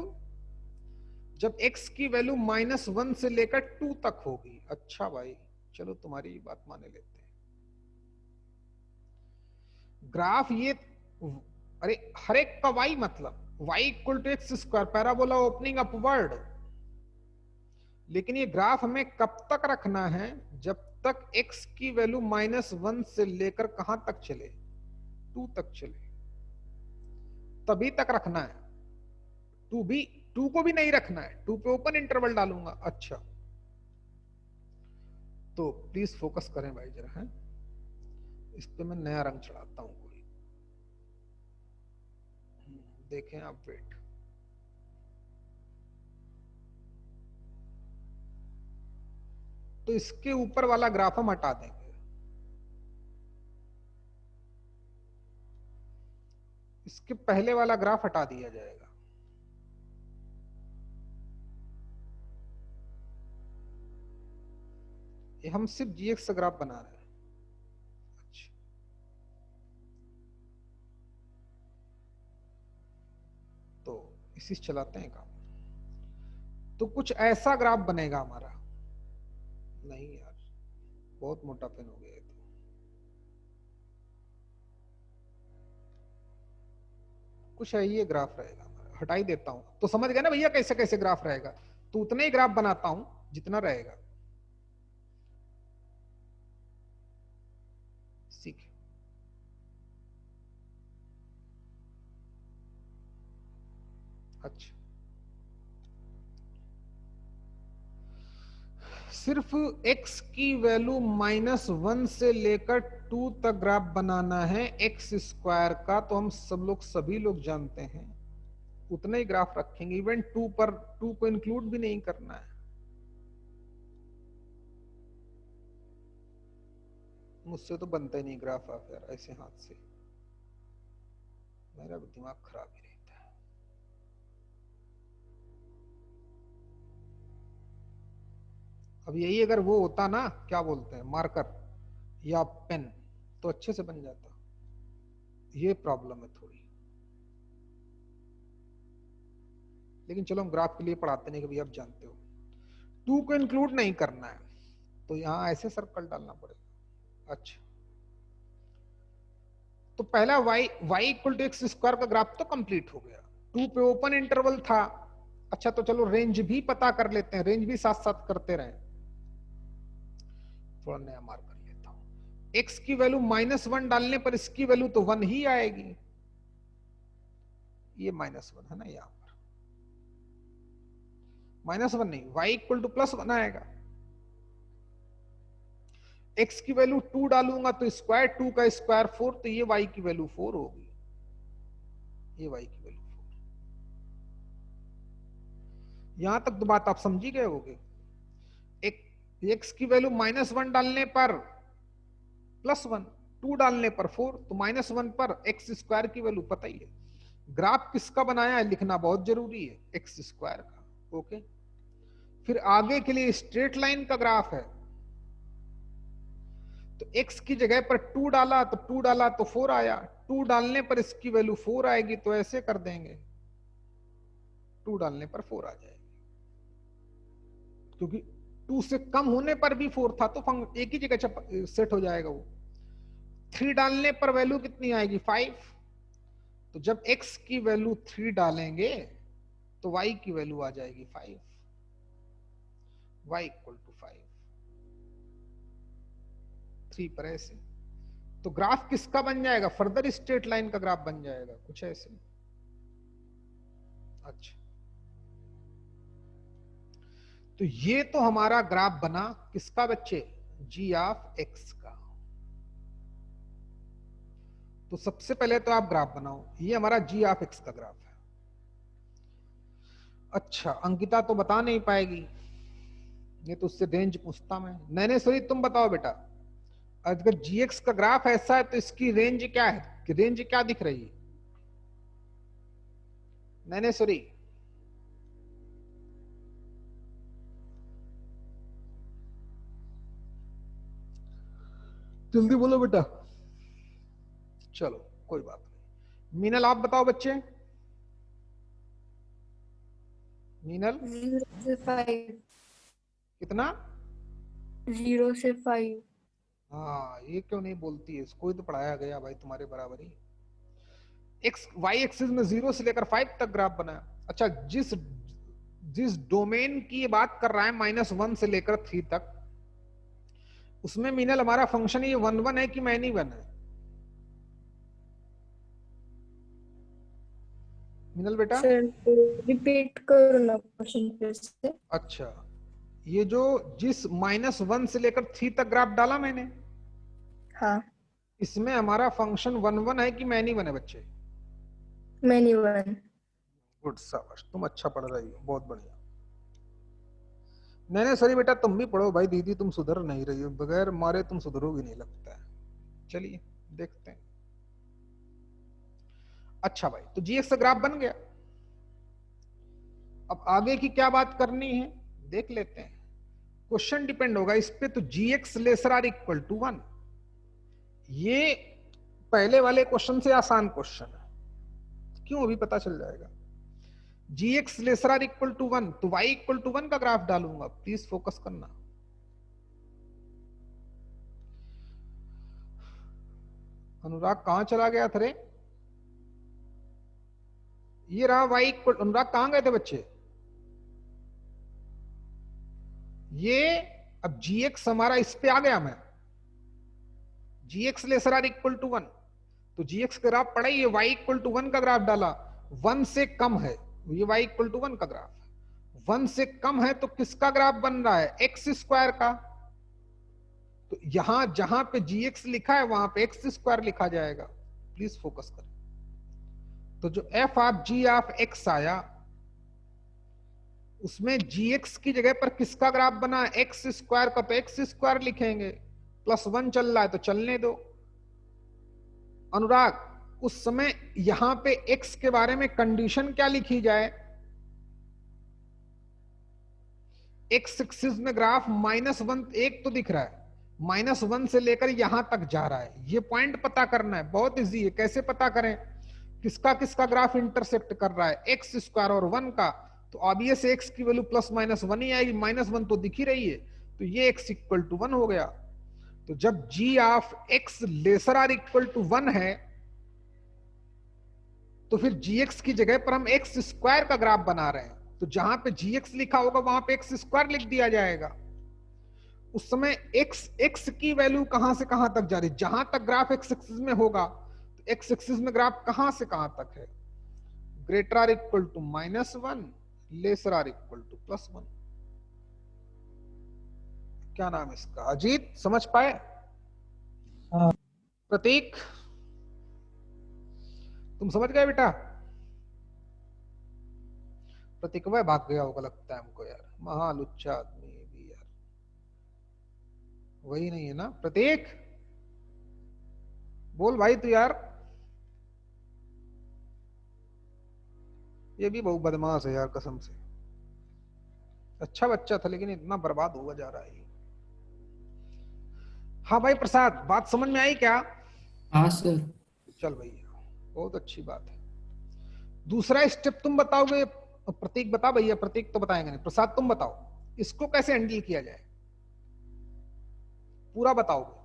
जब x की वैल्यू माइनस वन से लेकर टू तक होगी। अच्छा भाई, चलो तुम्हारी बात माने लेते हैं। ग्राफ ये, अरे हर एक का y मतलब y equal to x square, parabola opening upward. लेकिन ये ग्राफ हमें कब तक रखना है? जब तक x की वैल्यू माइनस वन से लेकर कहां तक चले? टू तक चले, तभी तक रखना है। टू को भी नहीं रखना है, टू पे ओपन इंटरवल डालूंगा। अच्छा, तो प्लीज फोकस करें भाई जरा, है इस पे मैं नया रंग चढ़ाता हूं कोई, देखें आप, वेट। तो इसके ऊपर वाला ग्राफ हम हटा देंगे, इसके पहले वाला ग्राफ हटा दिया जाएगा। ये हम सिर्फ जीएक्स का ग्राफ बना रहे हैं। अच्छा, तो इसी से चलाते हैं काम। तो कुछ ऐसा ग्राफ बनेगा हमारा। नहीं यार, बहुत मोटा पेन हो गया है। तो कुछ है, ये ग्राफ रहेगा हमारा, हटा ही देता हूं। तो समझ गए ना भैया कैसे कैसे ग्राफ रहेगा? तो उतने ही ग्राफ बनाता हूं जितना रहेगा। सीख, अच्छा, सिर्फ x की वैल्यू माइनस वन से लेकर टू तक ग्राफ बनाना है एक्स स्क्वायर का। तो हम सब लोग, सभी लोग जानते हैं उतना ही ग्राफ रखेंगे। इवन टू पर, टू को इंक्लूड भी नहीं करना है। मुझसे तो बनता ही नहीं ग्राफ आप यार ऐसे हाथ से, मेरा भी दिमाग खराब ही रहता है। अब यही अगर वो होता ना, क्या बोलते हैं, मार्कर, या पेन तो अच्छे से बन जाता। ये प्रॉब्लम है थोड़ी, लेकिन चलो हम ग्राफ के लिए पढ़ाते नहीं, कभी आप जानते हो 2 को इंक्लूड नहीं करना है तो यहां ऐसे सर्कल डालना पड़ेगा। अच्छा, तो पहला y equal to x square का ग्राफ तो कंप्लीट हो गया। 2 पे ओपन इंटरवल था। अच्छा, तो चलो रेंज भी पता कर लेते हैं, रेंज भी साथ साथ करते रहे। थोड़ा नया मार्क कर लेता हूं। x की वैल्यू -1 डालने पर इसकी वैल्यू तो 1 ही आएगी। ये -1 है ना, यहां पर -1 नहीं, y इक्वल टू +1 आएगा। x की वैल्यू 2 डालूंगा तो स्क्वायर 2 का स्क्वायर 4, तो ये y की वैल्यू 4 होगी। ये y की वैल्यू 4। यहां तक तो बात आप समझी गए होगे। x की वैल्यू -1 डालने पर +1, 2 डालने पर 4, तो -1 पर x स्क्वायर की वैल्यू पता ही है। ग्राफ किसका बनाया है लिखना बहुत जरूरी है, x स्क्वायर का। ओके, फिर आगे के लिए स्ट्रेट लाइन का ग्राफ है, तो x की जगह पर 2 डाला तो 2 डाला तो 4 आया। 2 डालने पर इसकी वैल्यू 4 आएगी, तो ऐसे कर देंगे, 2 डालने पर 4 आ जाएगी, क्योंकि 2 से कम होने पर भी 4 था तो एक ही जगह सेट हो जाएगा वो। 3 डालने पर वैल्यू कितनी आएगी, 5। तो जब x की वैल्यू 3 डालेंगे तो y की वैल्यू आ जाएगी 5। y इक्वल टू 5, 3 पर ऐसे। तो ग्राफ किसका बन जाएगा, फर्दर स्ट्रेट लाइन का ग्राफ बन जाएगा कुछ ऐसे। अच्छा, तो ये तो हमारा ग्राफ बना किसका बच्चे, g ऑफ x का। तो सबसे पहले तो आप ग्राफ बनाओ, ये हमारा g ऑफ x का ग्राफ है। अच्छा, अंकिता तो बता नहीं पाएगी, ये तो उससे रेंज पूछता मैं। नैनेश्वरी तुम बताओ बेटा, अगर gx का ग्राफ ऐसा है तो इसकी रेंज क्या है, कि रेंज क्या दिख रही है नैनेश्वरी? जल्दी बोलो बेटा। चलो कोई बात नहीं। मीनल आप बताओ बच्चे। मीनल 0 से 5। कितना? 0 से 5। हाँ, ये क्यों नहीं बोलती है, इसको ही तो पढ़ाया गया भाई तुम्हारे बराबर ही। एक्स वाई एक्सिस में 0 से लेकर 5 तक ग्राफ बनाया। अच्छा, जिस जिस डोमेन की ये बात कर रहा है -1 से लेकर 3 तक, उसमें मीनल हमारा फंक्शन ये 1 1 है कि मैनी 1 है? मीनल बेटा सर रिपीट करो ना क्वेश्चन फिर से। अच्छा, ये जो जिस -1 से लेकर 3 तक ग्राफ डाला मैंने, हाँ, इसमें हमारा फंक्शन 1 1 है कि मैनी 1 है बच्चे? मैनी 1। गुड, शाबाश, तुम अच्छा पढ़ रही हो, बहुत बढ़िया। नहीं सॉरी बेटा, तुम भी पढ़ो भाई, दीदी तुम सुधर नहीं रही हो, बगैर मारे तुम सुधरोगी नहीं लगता है। चलिए देखते हैं। अच्छा भाई, तो जीएक्स का ग्राफ बन गया। अब आगे की क्या बात करनी है देख लेते हैं। क्वेश्चन डिपेंड होगा इस पे, तो gx lesser or equal to 1। ये पहले वाले क्वेश्चन से आसान क्वेश्चन है, क्यों अभी पता चल जाएगा। Gx lesser or equal to 1, तो y इक्वल टू 1 का ग्राफ डालूंगा, प्लीज फोकस करना। अनुराग कहां चला गया था रे? ये रहा y इक्वल, अनुराग कहां गए थे बच्चे? ये अब gx हमारा इस पे आ गया, मैं gx lesser or equal to 1, तो gx का ग्राफ पढ़ा ही है, y इक्वल टू 1 का ग्राफ डाला, 1 से कम है, ये y इक्वल टू 1 का ग्राफ है। 1 से कम है तो किसका ग्राफ बन रहा है, एक्स स्क्वायर का। तो यहां जहां पे gx लिखा है वहां पे एक्स स्क्वायर लिखा जाएगा, प्लीज फोकस करें। तो जो f of g of x आया, उसमें gx की जगह पर किसका ग्राफ बना, एक्स स्क्वायर का, तो एक्स स्क्वायर लिखेंगे। +1 चल रहा है तो चलने दो। अनुराग, उस समय यहां पे x के बारे में कंडीशन क्या लिखी जाए? x एक्सिस में ग्राफ -1 1 तो दिख रहा है, -1 से लेकर यहां तक जा रहा है, ये पॉइंट पता करना है। बहुत इजी है, कैसे पता करें? किसका किसका ग्राफ इंटरसेक्ट कर रहा है, एक्स स्क्वायर और 1 का। तो ऑब्वियस एक्स की वैल्यू +-1 ही आएगी, -1 तो दिख ही रही है, तो ये x इक्वल टू 1 हो गया। तो जब g of x lesser or equal to 1 है, तो फिर gx की जगह पर हम x स्क्वायर का ग्राफ बना रहे हैं, तो जहां पे gx लिखा होगा वहां पे x स्क्वायर लिख दिया जाएगा। उस समय x की वैल्यू कहां से कहां तक जा रही है, जहां तक ग्राफ x एक्सिस में होगा, तो x एक्सिस में ग्राफ कहां से कहां तक है, greater or equal to -1, lesser or equal to +1। क्या नाम है इसका, अजीत, समझ पाए? हाँ। प्रतीक, तुम समझ गए बेटा? प्रतीक वह भाग गया होगा लगता है हमको यार, महालुच्चा आदमी भी यार, वही नहीं है ना प्रतीक? बोल भाई तू यार, ये भी बहुत बदमाश है यार कसम से। अच्छा बच्चा था लेकिन इतना बर्बाद हुआ जा रहा है। हाँ भाई प्रसाद, बात समझ में आई क्या? हाँ सर। चल भैया, बहुत अच्छी बात है। दूसरा स्टेप तुम बताओगे? प्रतीक बता भैया, प्रतीक तो बताएंगे नहीं। प्रसाद तुम बताओ इसको कैसे हैंडल किया जाए, पूरा बताओगे।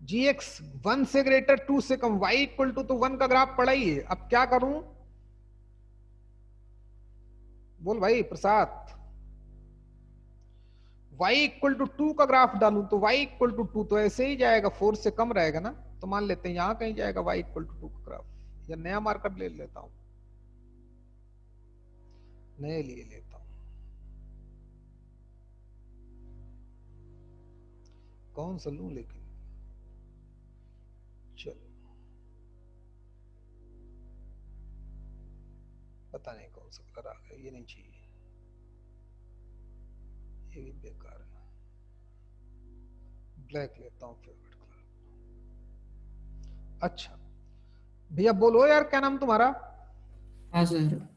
gx 1 से ग्रेटर 2 से कम, y इक्वल टू तो 1 का ग्राफ पड़ा ही है, अब क्या करूं? बोल भाई प्रसाद। y इक्वल टू 2 का ग्राफ डालूं तो y इक्वल टू 2 तो ऐसे ही जाएगा, 4 से कम रहेगा ना, तो मान लेते हैं यहां कहीं जाएगा y इक्वल टू 2 का ग्राफ, या नया मार्कर ले लेता हूं, नए लिए लेता हूं, कौन सा लूं लेकिन, चलो पता नहीं कौन सा कलर आ गया, ये नहीं चाहिए, ये भी बेकार है, ब्लैक लेता हूं फेवरेट कलर। अच्छा भैया बोलो यार, क्या नाम तुम्हारा? हाँ सर।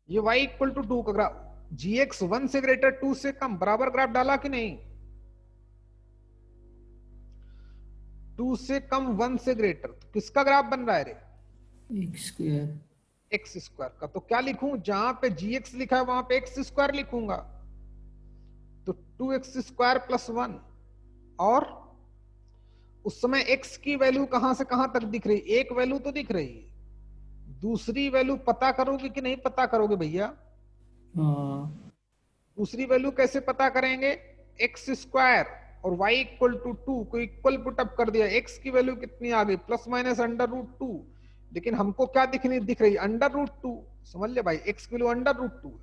ये y इक्वल टू 2 का ग्राफ, gx 1 से ग्रेटर 2 से कम, बराबर ग्राफ डाला कि नहीं? 2 से कम 1 से ग्रेटर, तो किसका ग्राफ बन रहा है रे? X square. एक्स स्क्वायर का। तो क्या लिखूं, जहां पे gx लिखा है वहां पे एक्स स्क्वायर लिखूंगा, तो 2x स्क्वायर प्लस 1। और उस समय x की वैल्यू कहां से कहां तक दिख रही, एक वैल्यू तो दिख रही है, दूसरी वैल्यू पता करोगे कि नहीं पता करोगे भैया? हाँ। दूसरी वैल्यू कैसे पता करेंगे? एक्स स्क्वायर और y इक्वल टू 2 को इक्वल पुटअप कर दिया, x की वैल्यू कितनी आ गई, ±√2, लेकिन हमको क्या दिख रही, √2। समझ ले भाई, x की वैल्यू √2 है,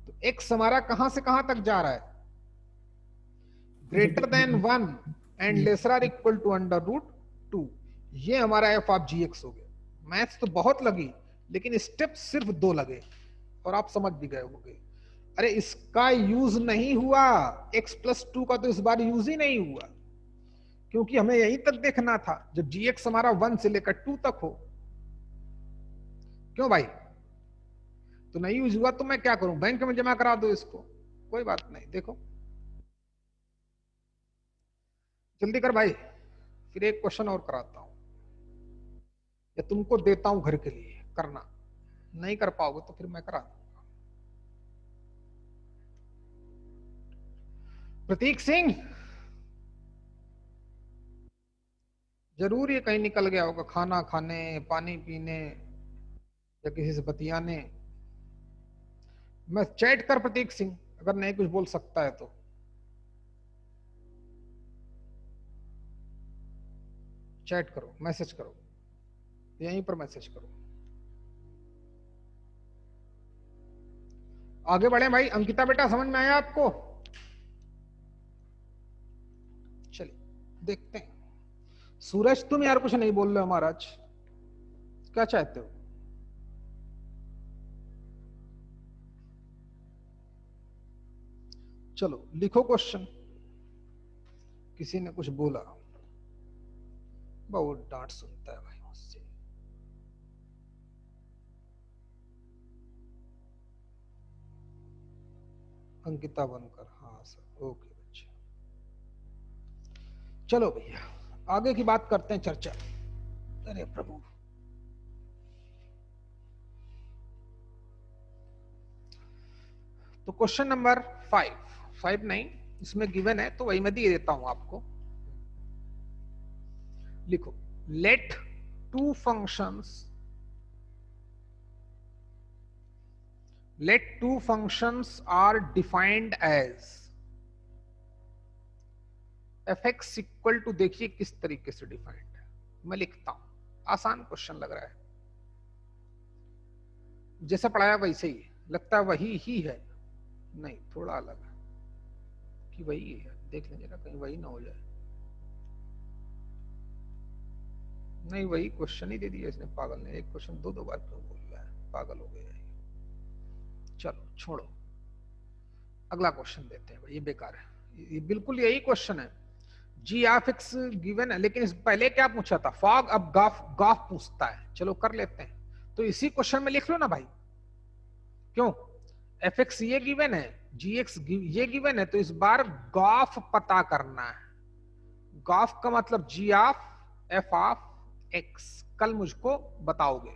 तो x हमारा कहां से कहां तक जा रहा है, greater than 1 and lesser or equal to √2। ये हमारा f ऑफ gx हो गया। मैथ्स तो बहुत लगी लेकिन स्टेप सिर्फ 2 लगे और आप समझ भी गए होंगे। अरे इसका यूज नहीं हुआ, x+2 का तो इस बार यूज ही नहीं हुआ, क्योंकि हमें यहीं तक देखना था जब gx हमारा 1 से लेकर 2 तक हो। क्यों भाई? तो नहीं यूज हुआ तो मैं क्या करूं, बैंक में जमा करा दो इसको, कोई बात नहीं। देखो जल्दी कर भाई, फिर एक क्वेश्चन और कराता हूं, या तुमको देता हूं घर के लिए करना, नहीं कर पाओगे तो फिर मैं करा दूंगा। प्रतीक सिंह, जरूर ये कहीं निकल गया होगा, खाना खाने, पानी पीने, या किसी से बतियाने। मैं चैट कर प्रतीक सिंह, अगर नहीं कुछ बोल सकता है तो। चैट करो, मैसेज करो, यहीं पर मैसेज करो। आगे बढ़े भाई। अंकिता बेटा समझ में आया आपको? चलिए देखते हैं। सूरज तुम यार कुछ नहीं बोल रहे हो महाराज, क्या चाहते हो? चलो लिखो क्वेश्चन। किसी ने कुछ बोला, बहुत डांट सुनता है भाई मुझसे। अंकिता बनकर, हाँ सर, ओके बच्चे। चलो भैया आगे की बात करते हैं, चर्चा। अरे प्रभु, तो क्वेश्चन नंबर 5 नहीं, इसमें गिवन है तो वही मैं दे देता हूं आपको। लिखो, let two functions are defined as fx equal to, देखिए किस तरीके से डिफाइंड है, मैं लिखता हूं, आसान क्वेश्चन लग रहा है, जैसा पढ़ाया वैसे ही लगता है, वही ही है, नहीं थोड़ा अलग है कि वही है, देख लेंगे ना कहीं वही ना हो जाए। नहीं वही क्वेश्चन ही दे दिया इसने, पागल ने, एक क्वेश्चन दो बार क्यों बोल रहा है, पागल हो गया है। चलो छोड़ो, अगला क्वेश्चन देते हैं भाई, ये बेकार है, ये बिल्कुल यही क्वेश्चन है, जी ऑफ एक्स गिवन है, लेकिन इस पहले क्या पूछा था, फॉग, अब गाफ पूछता है, चलो कर लेते हैं। तो इसी क्वेश्चन में लिख लो ना भाई, क्यों, एफ एक्स ये गिवन है, जी एक्स ये गिवन है, तो इस बार गाफ पता करना है। गाफ का मतलब जी ऑफ एफ ऑफ एक्स, कल मुझको बताओगे,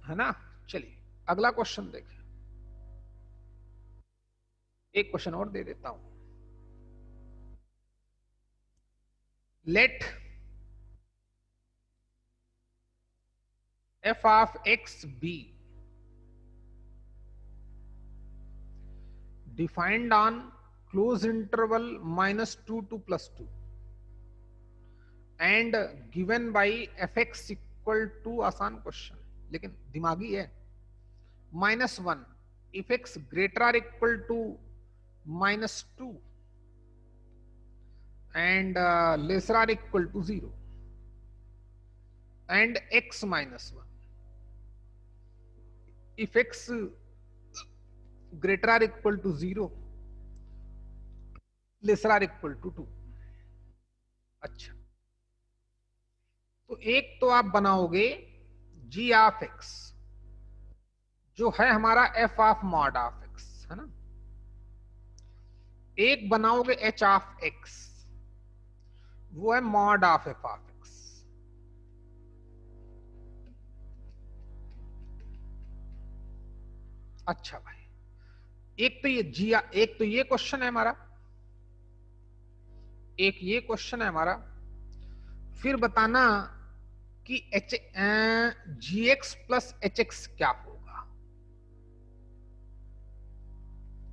है ना। चलिए अगला क्वेश्चन देखें, एक क्वेश्चन और दे देता हूं, late f of x be defined on close interval -2 to +2 and given by fx equal to, आसान क्वेश्चन लेकिन दिमागी है, -1 if x greater or equal to -2 and lesser or equal to 0 and x -1 if x greater or equal to 0 lesser or equal to 2। अच्छा, तो एक तो आप बनाओगे g ऑफ x जो है हमारा f of mod of x, है ना, एक बनाओगे h ऑफ x वो है mod of f of x। अच्छा भाई, एक तो ये जी, एक तो ये क्वेश्चन है हमारा, एक ये क्वेश्चन है हमारा, फिर बताना कि जी एक्स प्लस एच एक्स क्या होगा,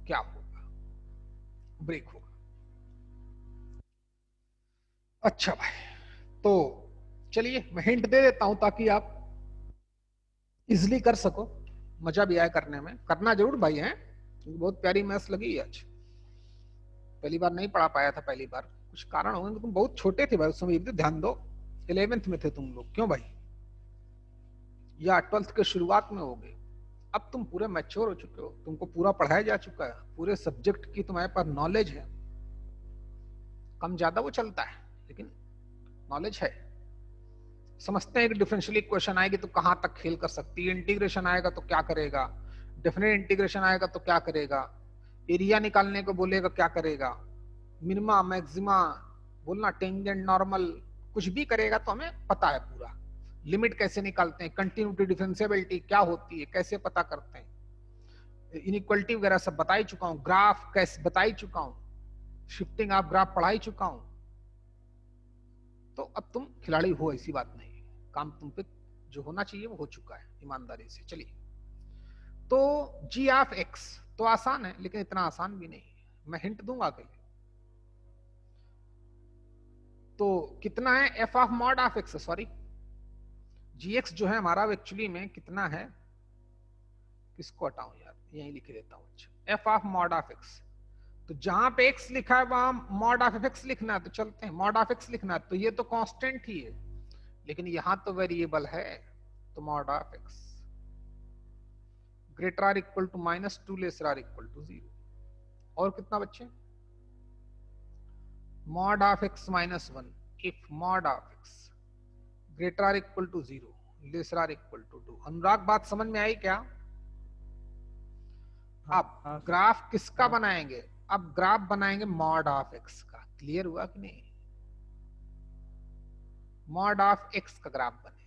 क्या होगा, ब्रेक होगा। अच्छा भाई, तो चलिए मैं हिंट दे देता हूं ताकि आप इजिली कर सको, मजा भी आए करने में, करना जरूर भाई है, बहुत प्यारी मैथ्स लगी आज, पहली बार नहीं पढ़ा पाया था, पहली बार कुछ कारण होंगे, तुम बहुत छोटे थे भाई उस समय, ध्यान दो 11th में थे तुम लोग, क्यों भाई, या 12th के शुरुआत में हो गए, अब तुम पूरे मैच्योर हो चुके हो, तुमको पूरा पढ़ाया जा चुका है, पूरे सब्जेक्ट की तुम्हारे पास नॉलेज है, कम ज्यादा वो चलता है लेकिन नॉलेज है, समझते हैं कि डिफरेंशियल इक्वेशन आएगी तो कहां तक खेल कर सकती है, इंटीग्रेशन आएगा तो क्या करेगा, डेफिनेट इंटीग्रेशन आएगा तो क्या करेगा, एरिया निकालने को बोलेगा क्या करेगा, मिनिमा मैक्सिमा बोलना, टेंजेंट नॉर्मल कुछ भी करेगा तो हमें पता है पूरा, लिमिट कैसे निकालते हैं, कंटिन्यूटी डिफरेंशिएबिलिटी क्या होती है, कैसे पता करते हैं, इनइक्वालिटी वगैरह सब बता ही चुका हूं, ग्राफ कैसे बता ही चुका हूं, शिफ्टिंग ऑफ ग्राफ पढ़ा ही चुका हूं, तो अब तुम खिलाड़ी हो, ऐसी बात नहीं, काम तुम पे जो होना चाहिए वो हो चुका है ईमानदारी से। चलिए, तो जी ऑफ एक्स तो आसान है लेकिन इतना आसान भी नहीं है, मैं हिंट दूंगा के लिए, तो कितना है f of mod of x, sorry g x जो है हमारा एक्चुअली में कितना है, किसको हटाऊं यार, यही लिख देता हूं, अच्छा F of mod of x, तो जहां पे x लिखा है वहां मॉड ऑफ एफ एक्स लिखना है, तो चलते हैं मॉड ऑफ एक्स लिखना है, तो ये तो कांस्टेंट ही है, लेकिन यहां तो वेरिएबल है, तो mod of x greater or equal to -2 lesser or equal to 0, और कितना बच्चे, mod of x -1 if mod of x greater or equal to 0 lesser or equal to 2। Anurag बात समझ में आई क्या? अब ग्राफ किसका बनाएंगे, अब ग्राफ बनाएंगे मॉड ऑफ एक्स का। क्लियर हुआ कि नहीं? मॉड ऑफ एक्स का ग्राफ बनेगा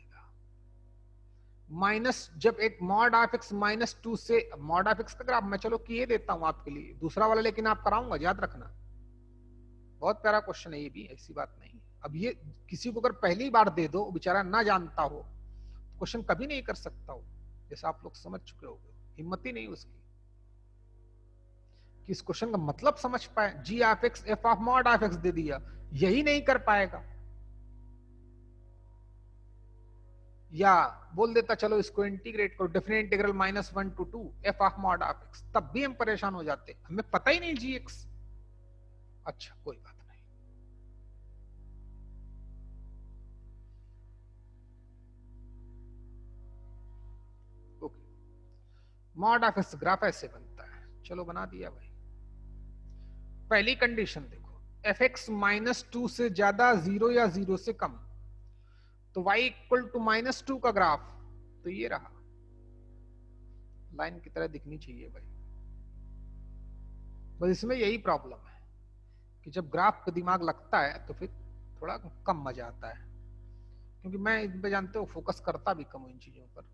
माइनस, जब एक मॉड ऑफ एक्स -2 से, मॉड ऑफ एक्स का ग्राफ मैं चलो किए देता हूं आपके लिए, दूसरा वाला लेकिन आप कराऊंगा, याद रखना। बहुत प्यारा क्वेश्चन है ये भी, ऐसी बात नहीं। अब ये किसी को अगर पहली बार दे दो, बेचारा ना जानता हो, क्वेश्चन कभी नहीं कर सकता हो, जैसा आप लोग समझ चुके हो, हिम्मत ही नहीं उसकी कि इस क्वेश्चन का मतलब समझ पाए। G of X F of mod of X दे दिया, यही नहीं कर पाएगा। या बोल देता चलो इसको इंटीग्रेट करो, definite integral -1 to 2 F of mod of x, तब भी हम परेशान हो जाते, हमें पता ही नहीं जी एक्स। अच्छा कोई बात नहीं। Okay, mod of x graph ऐसे बनता है, चलो बना दिया भाई। पहली कंडीशन देखो, एफ एक्स -2 से ज्यादा 0 या 0 से कम, तो y इक्वल टू -2 का ग्राफ तो ये रहा, लाइन की तरह दिखनी चाहिए भाई। बस इसमें यही प्रॉब्लम है कि जब ग्राफ पे दिमाग लगता है तो फिर थोड़ा कम मजा आता है, क्योंकि मैं इन पे जानते हो फोकस करता भी कम हूं इन चीजों पर,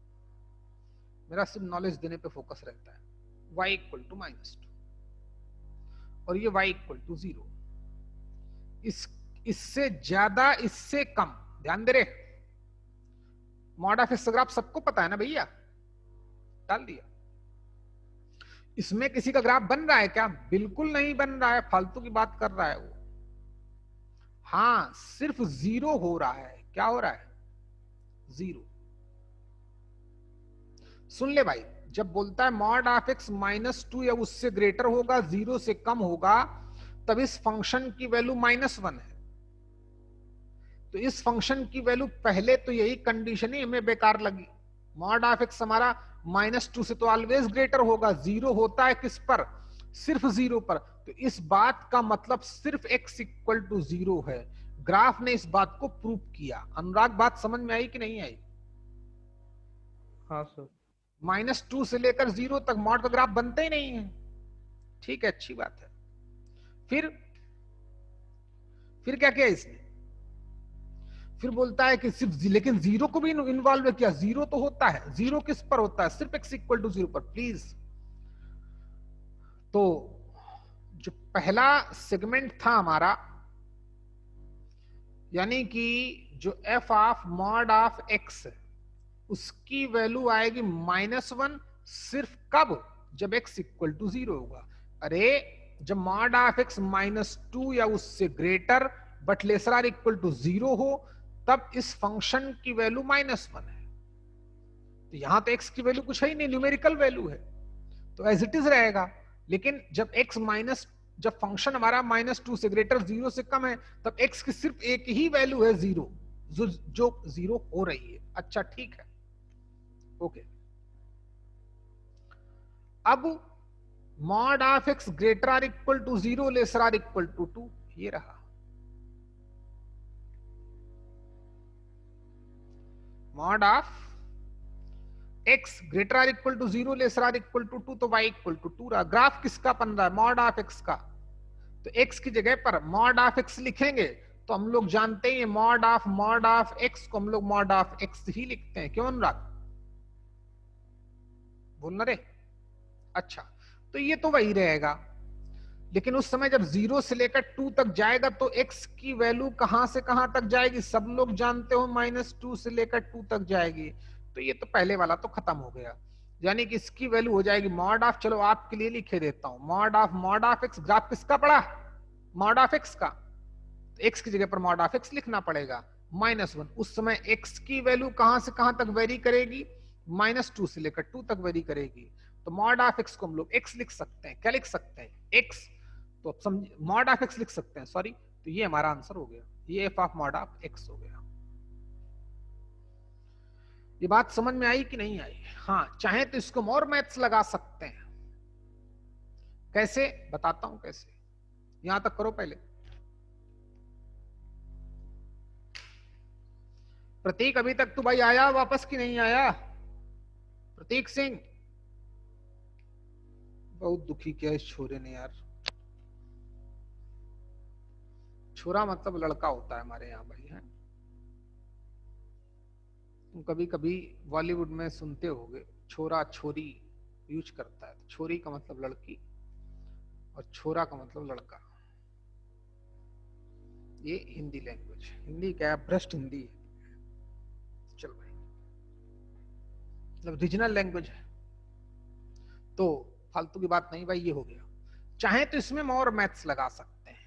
मेरा सिर्फ नॉलेज देने पे फोकस रहता है। y इक्वल टू -2 और ये y इक्वल टू 0, इससे ज्यादा इससे कम, ध्यान दे रहे, मॉड ऑफ एक्स ग्राफ सबको पता है ना भैया, डाल दिया। इसमें किसी का ग्राफ बन रहा है क्या? बिल्कुल नहीं बन रहा है, फालतू की बात कर रहा है वो। हाँ, सिर्फ 0 हो रहा है। क्या हो रहा है? 0। सुन ले भाई, जब बोलता है मॉड ऑफ एक्स -2 या उससे ग्रेटर होगा, 0 से कम होगा, तब इस फंक्शन की वैल्यू -1 है। तो इस फंक्शन की वैल्यू, पहले तो यही कंडीशन ही हमें बेकार लगी। मॉड ऑफ एक्स हमारा -2 से तो ऑलवेज ग्रेटर होगा, 0 होता है किस पर? सिर्फ 0 पर। तो इस बात का मतलब सिर्फ x इक्वल टू 0 है। ग्राफ ने इस बात को प्रूव किया। अनुराग, बात समझ में आई कि नहीं आई? हाँ सर। -2 से लेकर 0 तक मॉड का ग्राफ बनते ही नहीं है। ठीक है, अच्छी बात है। फिर क्या किया इसने? फिर बोलता है कि सिर्फ, लेकिन 0 को भी इन्वॉल्व किया। 0 तो होता है, 0 किस पर होता है? सिर्फ x इक्वल टू 0 पर। प्लीज, तो जो पहला सेगमेंट था हमारा, यानी कि जो f of mod of x, उसकी वैल्यू आएगी -1, सिर्फ कब? जब x इक्वल टू 0 होगा। अरे जब मॉड ऑफ x -2 या उससे greater but lesser or equal to 0 हो, तब इस फंक्शन की वैल्यू -1 है। तो यहां तो x की वैल्यू कुछ है ही नहीं, न्यूमेरिकल वैल्यू है, तो एज इट इज रहेगा। लेकिन जब फंक्शन हमारा -2 से ग्रेटर 0 से कम है, तब x की सिर्फ एक ही वैल्यू है 0, जो 0 हो रही है। अच्छा ठीक है, ओके। अब mod of x greater or equal to 0 lesser or equal to 2, ये रहा। Mod of x greater or equal to 0 lesser or equal to 2, तो y इक्वल टू 2 रहा। ग्राफ किसका बन रहा है? मॉड ऑफ x का। तो x की जगह पर मॉड ऑफ x लिखेंगे तो हम लोग जानते हैं मॉड ऑफ x को हम लोग मॉड ऑफ x ही लिखते हैं। क्यों अनुराग? बोलना रे। अच्छा, तो ये तो वही रहेगा, लेकिन उस समय जब 0 से लेकर 2 तक जाएगा तो x की वैल्यू कहां से कहां तक जाएगी? सब लोग जानते हो -2 से लेकर 2 तक जाएगी। तो ये तो पहले वाला तो खत्म हो गया, यानी कि इसकी वैल्यू हो जाएगी मॉड ऑफ, चलो आपके लिए लिखे देता हूं, मॉड ऑफ x। ग्राफ किसका पड़ा? मॉड ऑफ x का। तो x की जगह पर मॉड ऑफ x लिखना पड़ेगा, -1। उस समय x की वैल्यू कहां से कहां तक वेरी करेगी? -2 से लेकर 2 तक वेरी करेगी। तो मॉड ऑफ x को हम लोग x लिख सकते हैं। क्या लिख सकते हैं? x। तो अब समझ, मॉड ऑफ x लिख सकते हैं, सॉरी। तो ये हमारा आंसर हो गया, ये f of mod of x हो गया। ये बात समझ में आई कि नहीं आई? हाँ, चाहे तो इसको और मैथ्स लगा सकते हैं। कैसे? बताता हूं कैसे। यहां तक करो पहले। प्रतीक, अभी तक तो भाई आया वापस कि नहीं आया? प्रतीक सिंह, बहुत दुखी किया इस छोरे ने यार। छोरा मतलब लड़का होता है हमारे यहाँ भाई है। तुम कभी कभी बॉलीवुड में सुनते होगे छोरा छोरी यूज करता है, तो छोरी का मतलब लड़की और छोरा का मतलब लड़का। ये हिंदी लैंग्वेज, हिंदी क्या है, भ्रष्ट हिंदी है। चल भाई, मतलब रीजनल लैंग्वेज है, तो फालतू की बात नहीं भाई। ये हो गया। चाहे तो इसमें और मैथ्स लगा सकते हैं,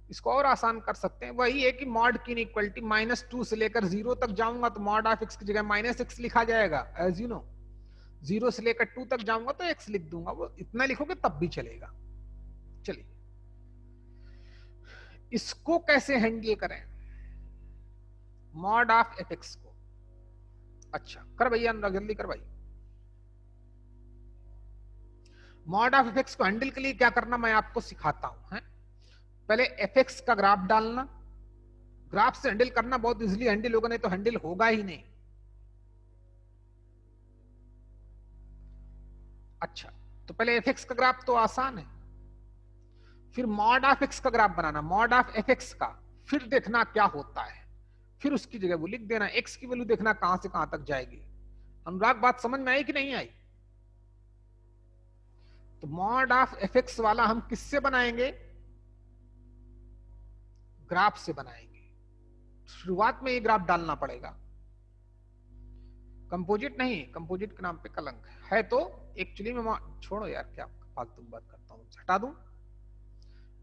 इसको और आसान कर सकते हैं। वही है कि मॉड की इनइक्वालिटी -2 से लेकर 0 तक जाऊंगा तो मॉड ऑफ x की जगह -x लिखा जाएगा, एज यू नो। 0 से लेकर 2 तक जाऊंगा तो x लिख दूंगा, वो इतना लिखोगे तब भी चलेगा। चलिए, इसको कैसे हैंडल करें, मॉड ऑफ fx को। अच्छा कर भैया अनुराग, जल्दी कर भाई। मॉड ऑफ fx को हैंडल के लिए क्या करना मैं आपको सिखाता हूं है? पहले fx का ग्राफ डालना, ग्राफ से हैंडल करना बहुत इजीली हैंडल होगा, नहीं तो हैंडल होगा ही नहीं। अच्छा, तो पहले fx का ग्राफ तो आसान है, फिर मॉड ऑफ x का graph banana, mod of fx का, फिर देखना क्या होता है, फिर उसकी जगह वो लिख देना। x की वैल्यू देखना कहां से कहां तक जाएगी। अनुराग बात समझ में आई कि नहीं आई? तो मॉड ऑफ fx वाला हम किससे बनाएंगे? ग्राफ से बनाएंगे। शुरुआत में ये ग्राफ डालना पड़ेगा, कंपोजिट नहीं, कंपोजिट के नाम पे कलंक है। तो एक्चुअली में छोड़ो यार, क्या फालतू बात करता हूं, हटा दूं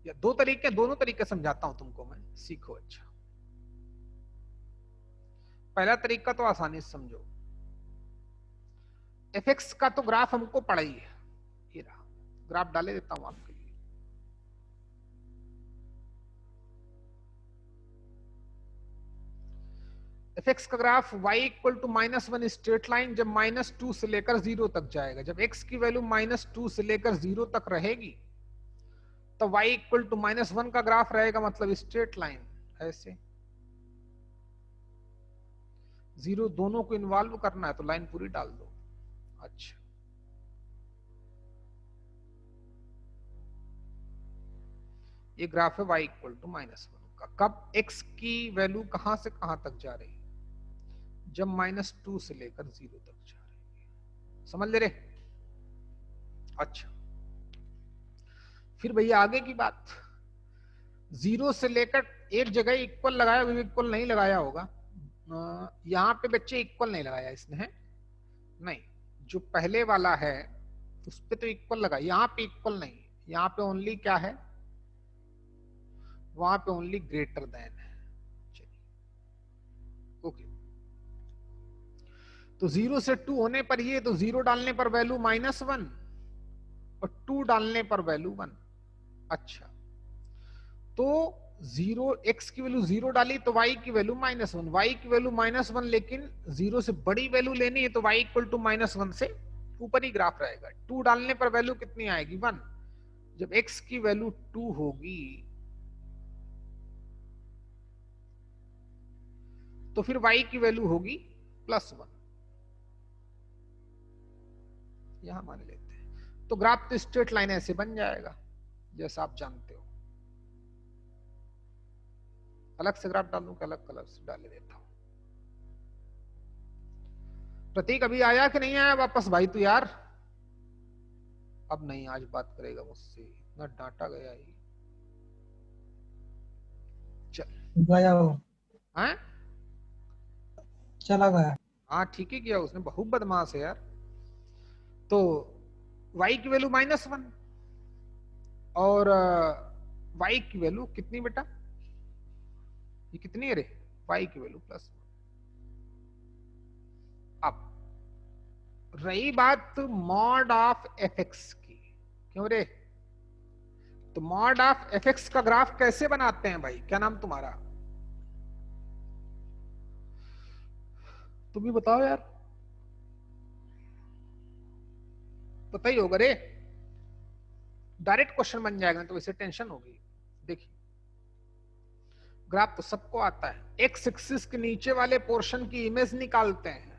या दो तरीके, दोनों तरीके समझाता हूं तुमको मैं, सीखो। अच्छा, पहला तरीका तो आसानी से समझो। fx का तो ग्राफ हमको पड़ा ही है, ये रहा ग्राफ, डाले देता हूं आपके लिए। fx का graph y equal to -1 straight line, जब -2 से लेकर 0 तक जाएगा। जब x की वैल्यू -2 से लेकर 0 तक रहेगी तो y इक्वल टू -1 का ग्राफ रहेगा, मतलब स्ट्रेट लाइन ऐसे। 0 दोनों को इन्वॉल्व करना है तो लाइन पूरी डाल दो। अच्छा, ये ग्राफ है y इक्वल टू -1 का। कब x की वैल्यू कहां से कहां तक जा रही है? जब -2 से लेकर 0 तक जा रही है। समझ ले रहे? अच्छा, फिर भैया आगे की बात, 0 से लेकर एक जगह इक्वल लगाया, इक्वल नहीं लगाया होगा यहाँ पे बच्चे, इक्वल नहीं लगाया इसने है नहीं, जो पहले वाला है उस पे तो इक्वल लगा, यहाँ पे इक्वल नहीं, यहाँ पे ओनली क्या है, वहां पे ओनली ग्रेटर देन है। चलिए ओके, तो 0 से 2 होने पर ये, तो 0 डालने पर वैल्यू -1 और 2 डालने पर वैल्यू 1। अच्छा, तो 0 x की वैल्यू 0 डाली तो y की वैल्यू -1, y की वैल्यू -1, लेकिन 0 से बड़ी वैल्यू लेनी है तो y इक्वल टू -1 से ऊपर ही ग्राफ रहेगा। 2 डालने पर वैल्यू कितनी आएगी? 1। जब x की वैल्यू 2 होगी तो फिर y की वैल्यू होगी +1, यहां मान लेते हैं। तो ग्राफ तो स्ट्रेट लाइन ऐसे बन जाएगा जैसा आप जानते हो। अलग से ग्राफ डालूं कि अलग कलर से डाले देता हूं? प्रतीक अभी आया कि नहीं आया वापस भाई तू यार? अब नहीं, आज बात करेगा मुझसे, इतना डांटा गया ही। चल गया वो, हैं? चला गया। हाँ ठीक ही किया उसने, बहुत बदमाश है यार। तो y की वैल्यू -1 और y की वैल्यू कितनी बेटा, ये कितनी है रे? y की वैल्यू +1। अब रही बात मॉड ऑफ fx की, क्यों रे? तो मॉड ऑफ fx का ग्राफ कैसे बनाते हैं भाई? क्या नाम तुम्हारा? तुम भी बताओ यार, पता ही होगा रे, डायरेक्ट क्वेश्चन बन जाएगा तो वैसे टेंशन होगी। देखिए, ग्राफ तो सबको आता है, एक्स एक्सिस के नीचे वाले पोर्शन की इमेज निकालते हैं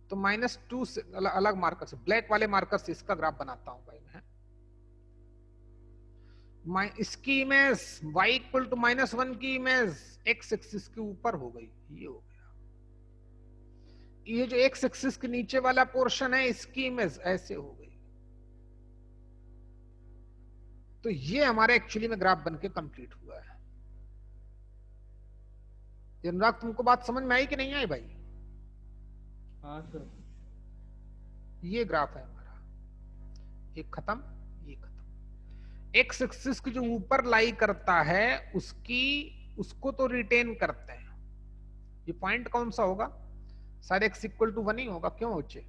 तो -2 से अलग मार्कर से, ब्लैक वाले मार्कर से इसका ग्राफ बनाता हूं भाई मैं। इसकी इमेज y इक्वल टू -1 की इमेज x एक्सिस के ऊपर हो गई, ये हो गया। ये जो x एक्सिस के नीचे वाला पोर्शन है इसकी इमेज ऐसे हो गई। तो ये हमारा एक्चुअली में ग्राफ बनके कंप्लीट हुआ है। अनुराग तुमको बात समझ में आई कि नहीं आई भाई? हाँ सर। ये ग्राफ है हमारा, ये खत्म, ये खत्म। एक्स एक्सिस की जो ऊपर लाई करता है उसको तो रिटेन करते हैं। ये पॉइंट कौन सा होगा? शायद x इक्वल टू 1 ही होगा। क्यों बच्चे?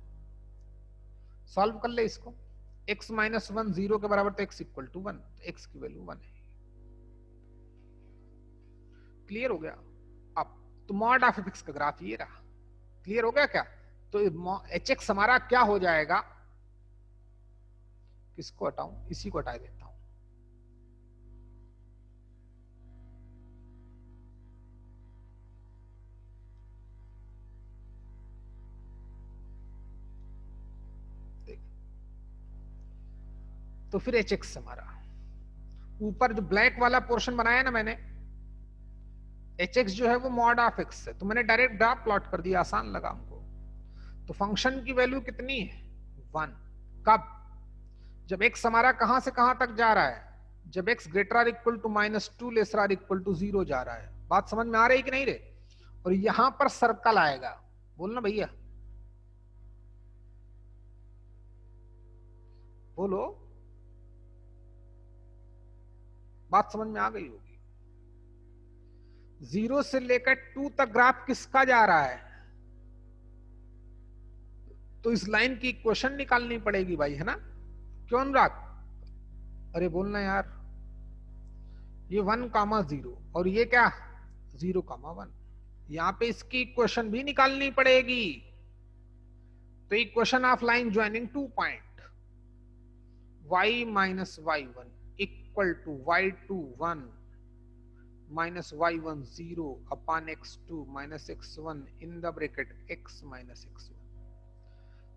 सॉल्व कर ले इसको। x माइनस 1 0 के बराबर, तो x इक्वल टू 1, तो x की वैल्यू 1 है। क्लियर हो गया? अब तो मॉड ऑफ x का ग्राफ ये रहा। क्लियर हो गया क्या? तो hx हमारा क्या हो जाएगा? किसको हटाऊं? इसी को हटा देता हूं। तो फिर hx हमारा ऊपर जो ब्लैक वाला पोर्शन बनाया ना मैंने, hx जो है वो मॉड ऑफ x है, तो मैंने डायरेक्ट ग्राफ प्लॉट कर दिया, आसान लगा हमको। तो फंक्शन की वैल्यू कितनी है? 1। कब? जब x हमारा कहां से कहां तक जा रहा है? जब x greater or equal to -2 lesser or equal to 0 जा रहा है। बात समझ में आ रही कि नहीं रे? और यहां पर सर्कल आएगा। बोलना भैया, बोलो, बात समझ में आ गई होगी। 0 से लेकर 2 तक ग्राफ किसका जा रहा है? तो इस लाइन की इक्वेशन निकालनी पड़ेगी भाई, है ना? क्यों अनुराग? अरे बोलना यार। ये 1,0 और ये क्या 0,1। यहां पे इसकी इक्वेशन भी निकालनी पड़ेगी। तो equation of line joining 2 point y minus y1 equal to y21 minus y1 0 upon x2 minus x1 in the bracket x minus x1।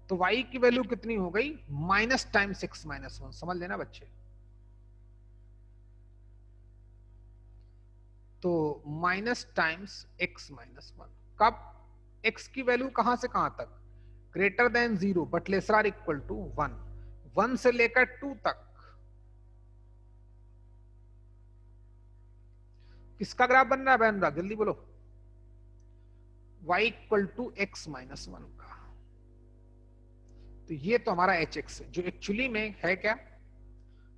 तो y की वैल्यू कितनी हो गई? Minus times x minus 1। समझ लेना बच्चे। तो माइनस टाइम्स x माइनस 1। कब? x की वैल्यू कहां से कहां तक? Greater than 0 but lesser or equal to 1। 1 से लेकर 2 तक किसका ग्राफ बन रहा है बहन? जल्दी बोलो। y equal to x minus 1 का। तो ये तो हमारा hx है, जो एक्चुअली में है क्या?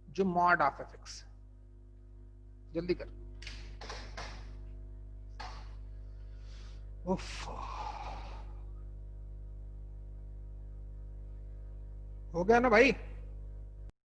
जो मॉड ऑफ fx। जल्दी कर। उफ, हो गया ना भाई?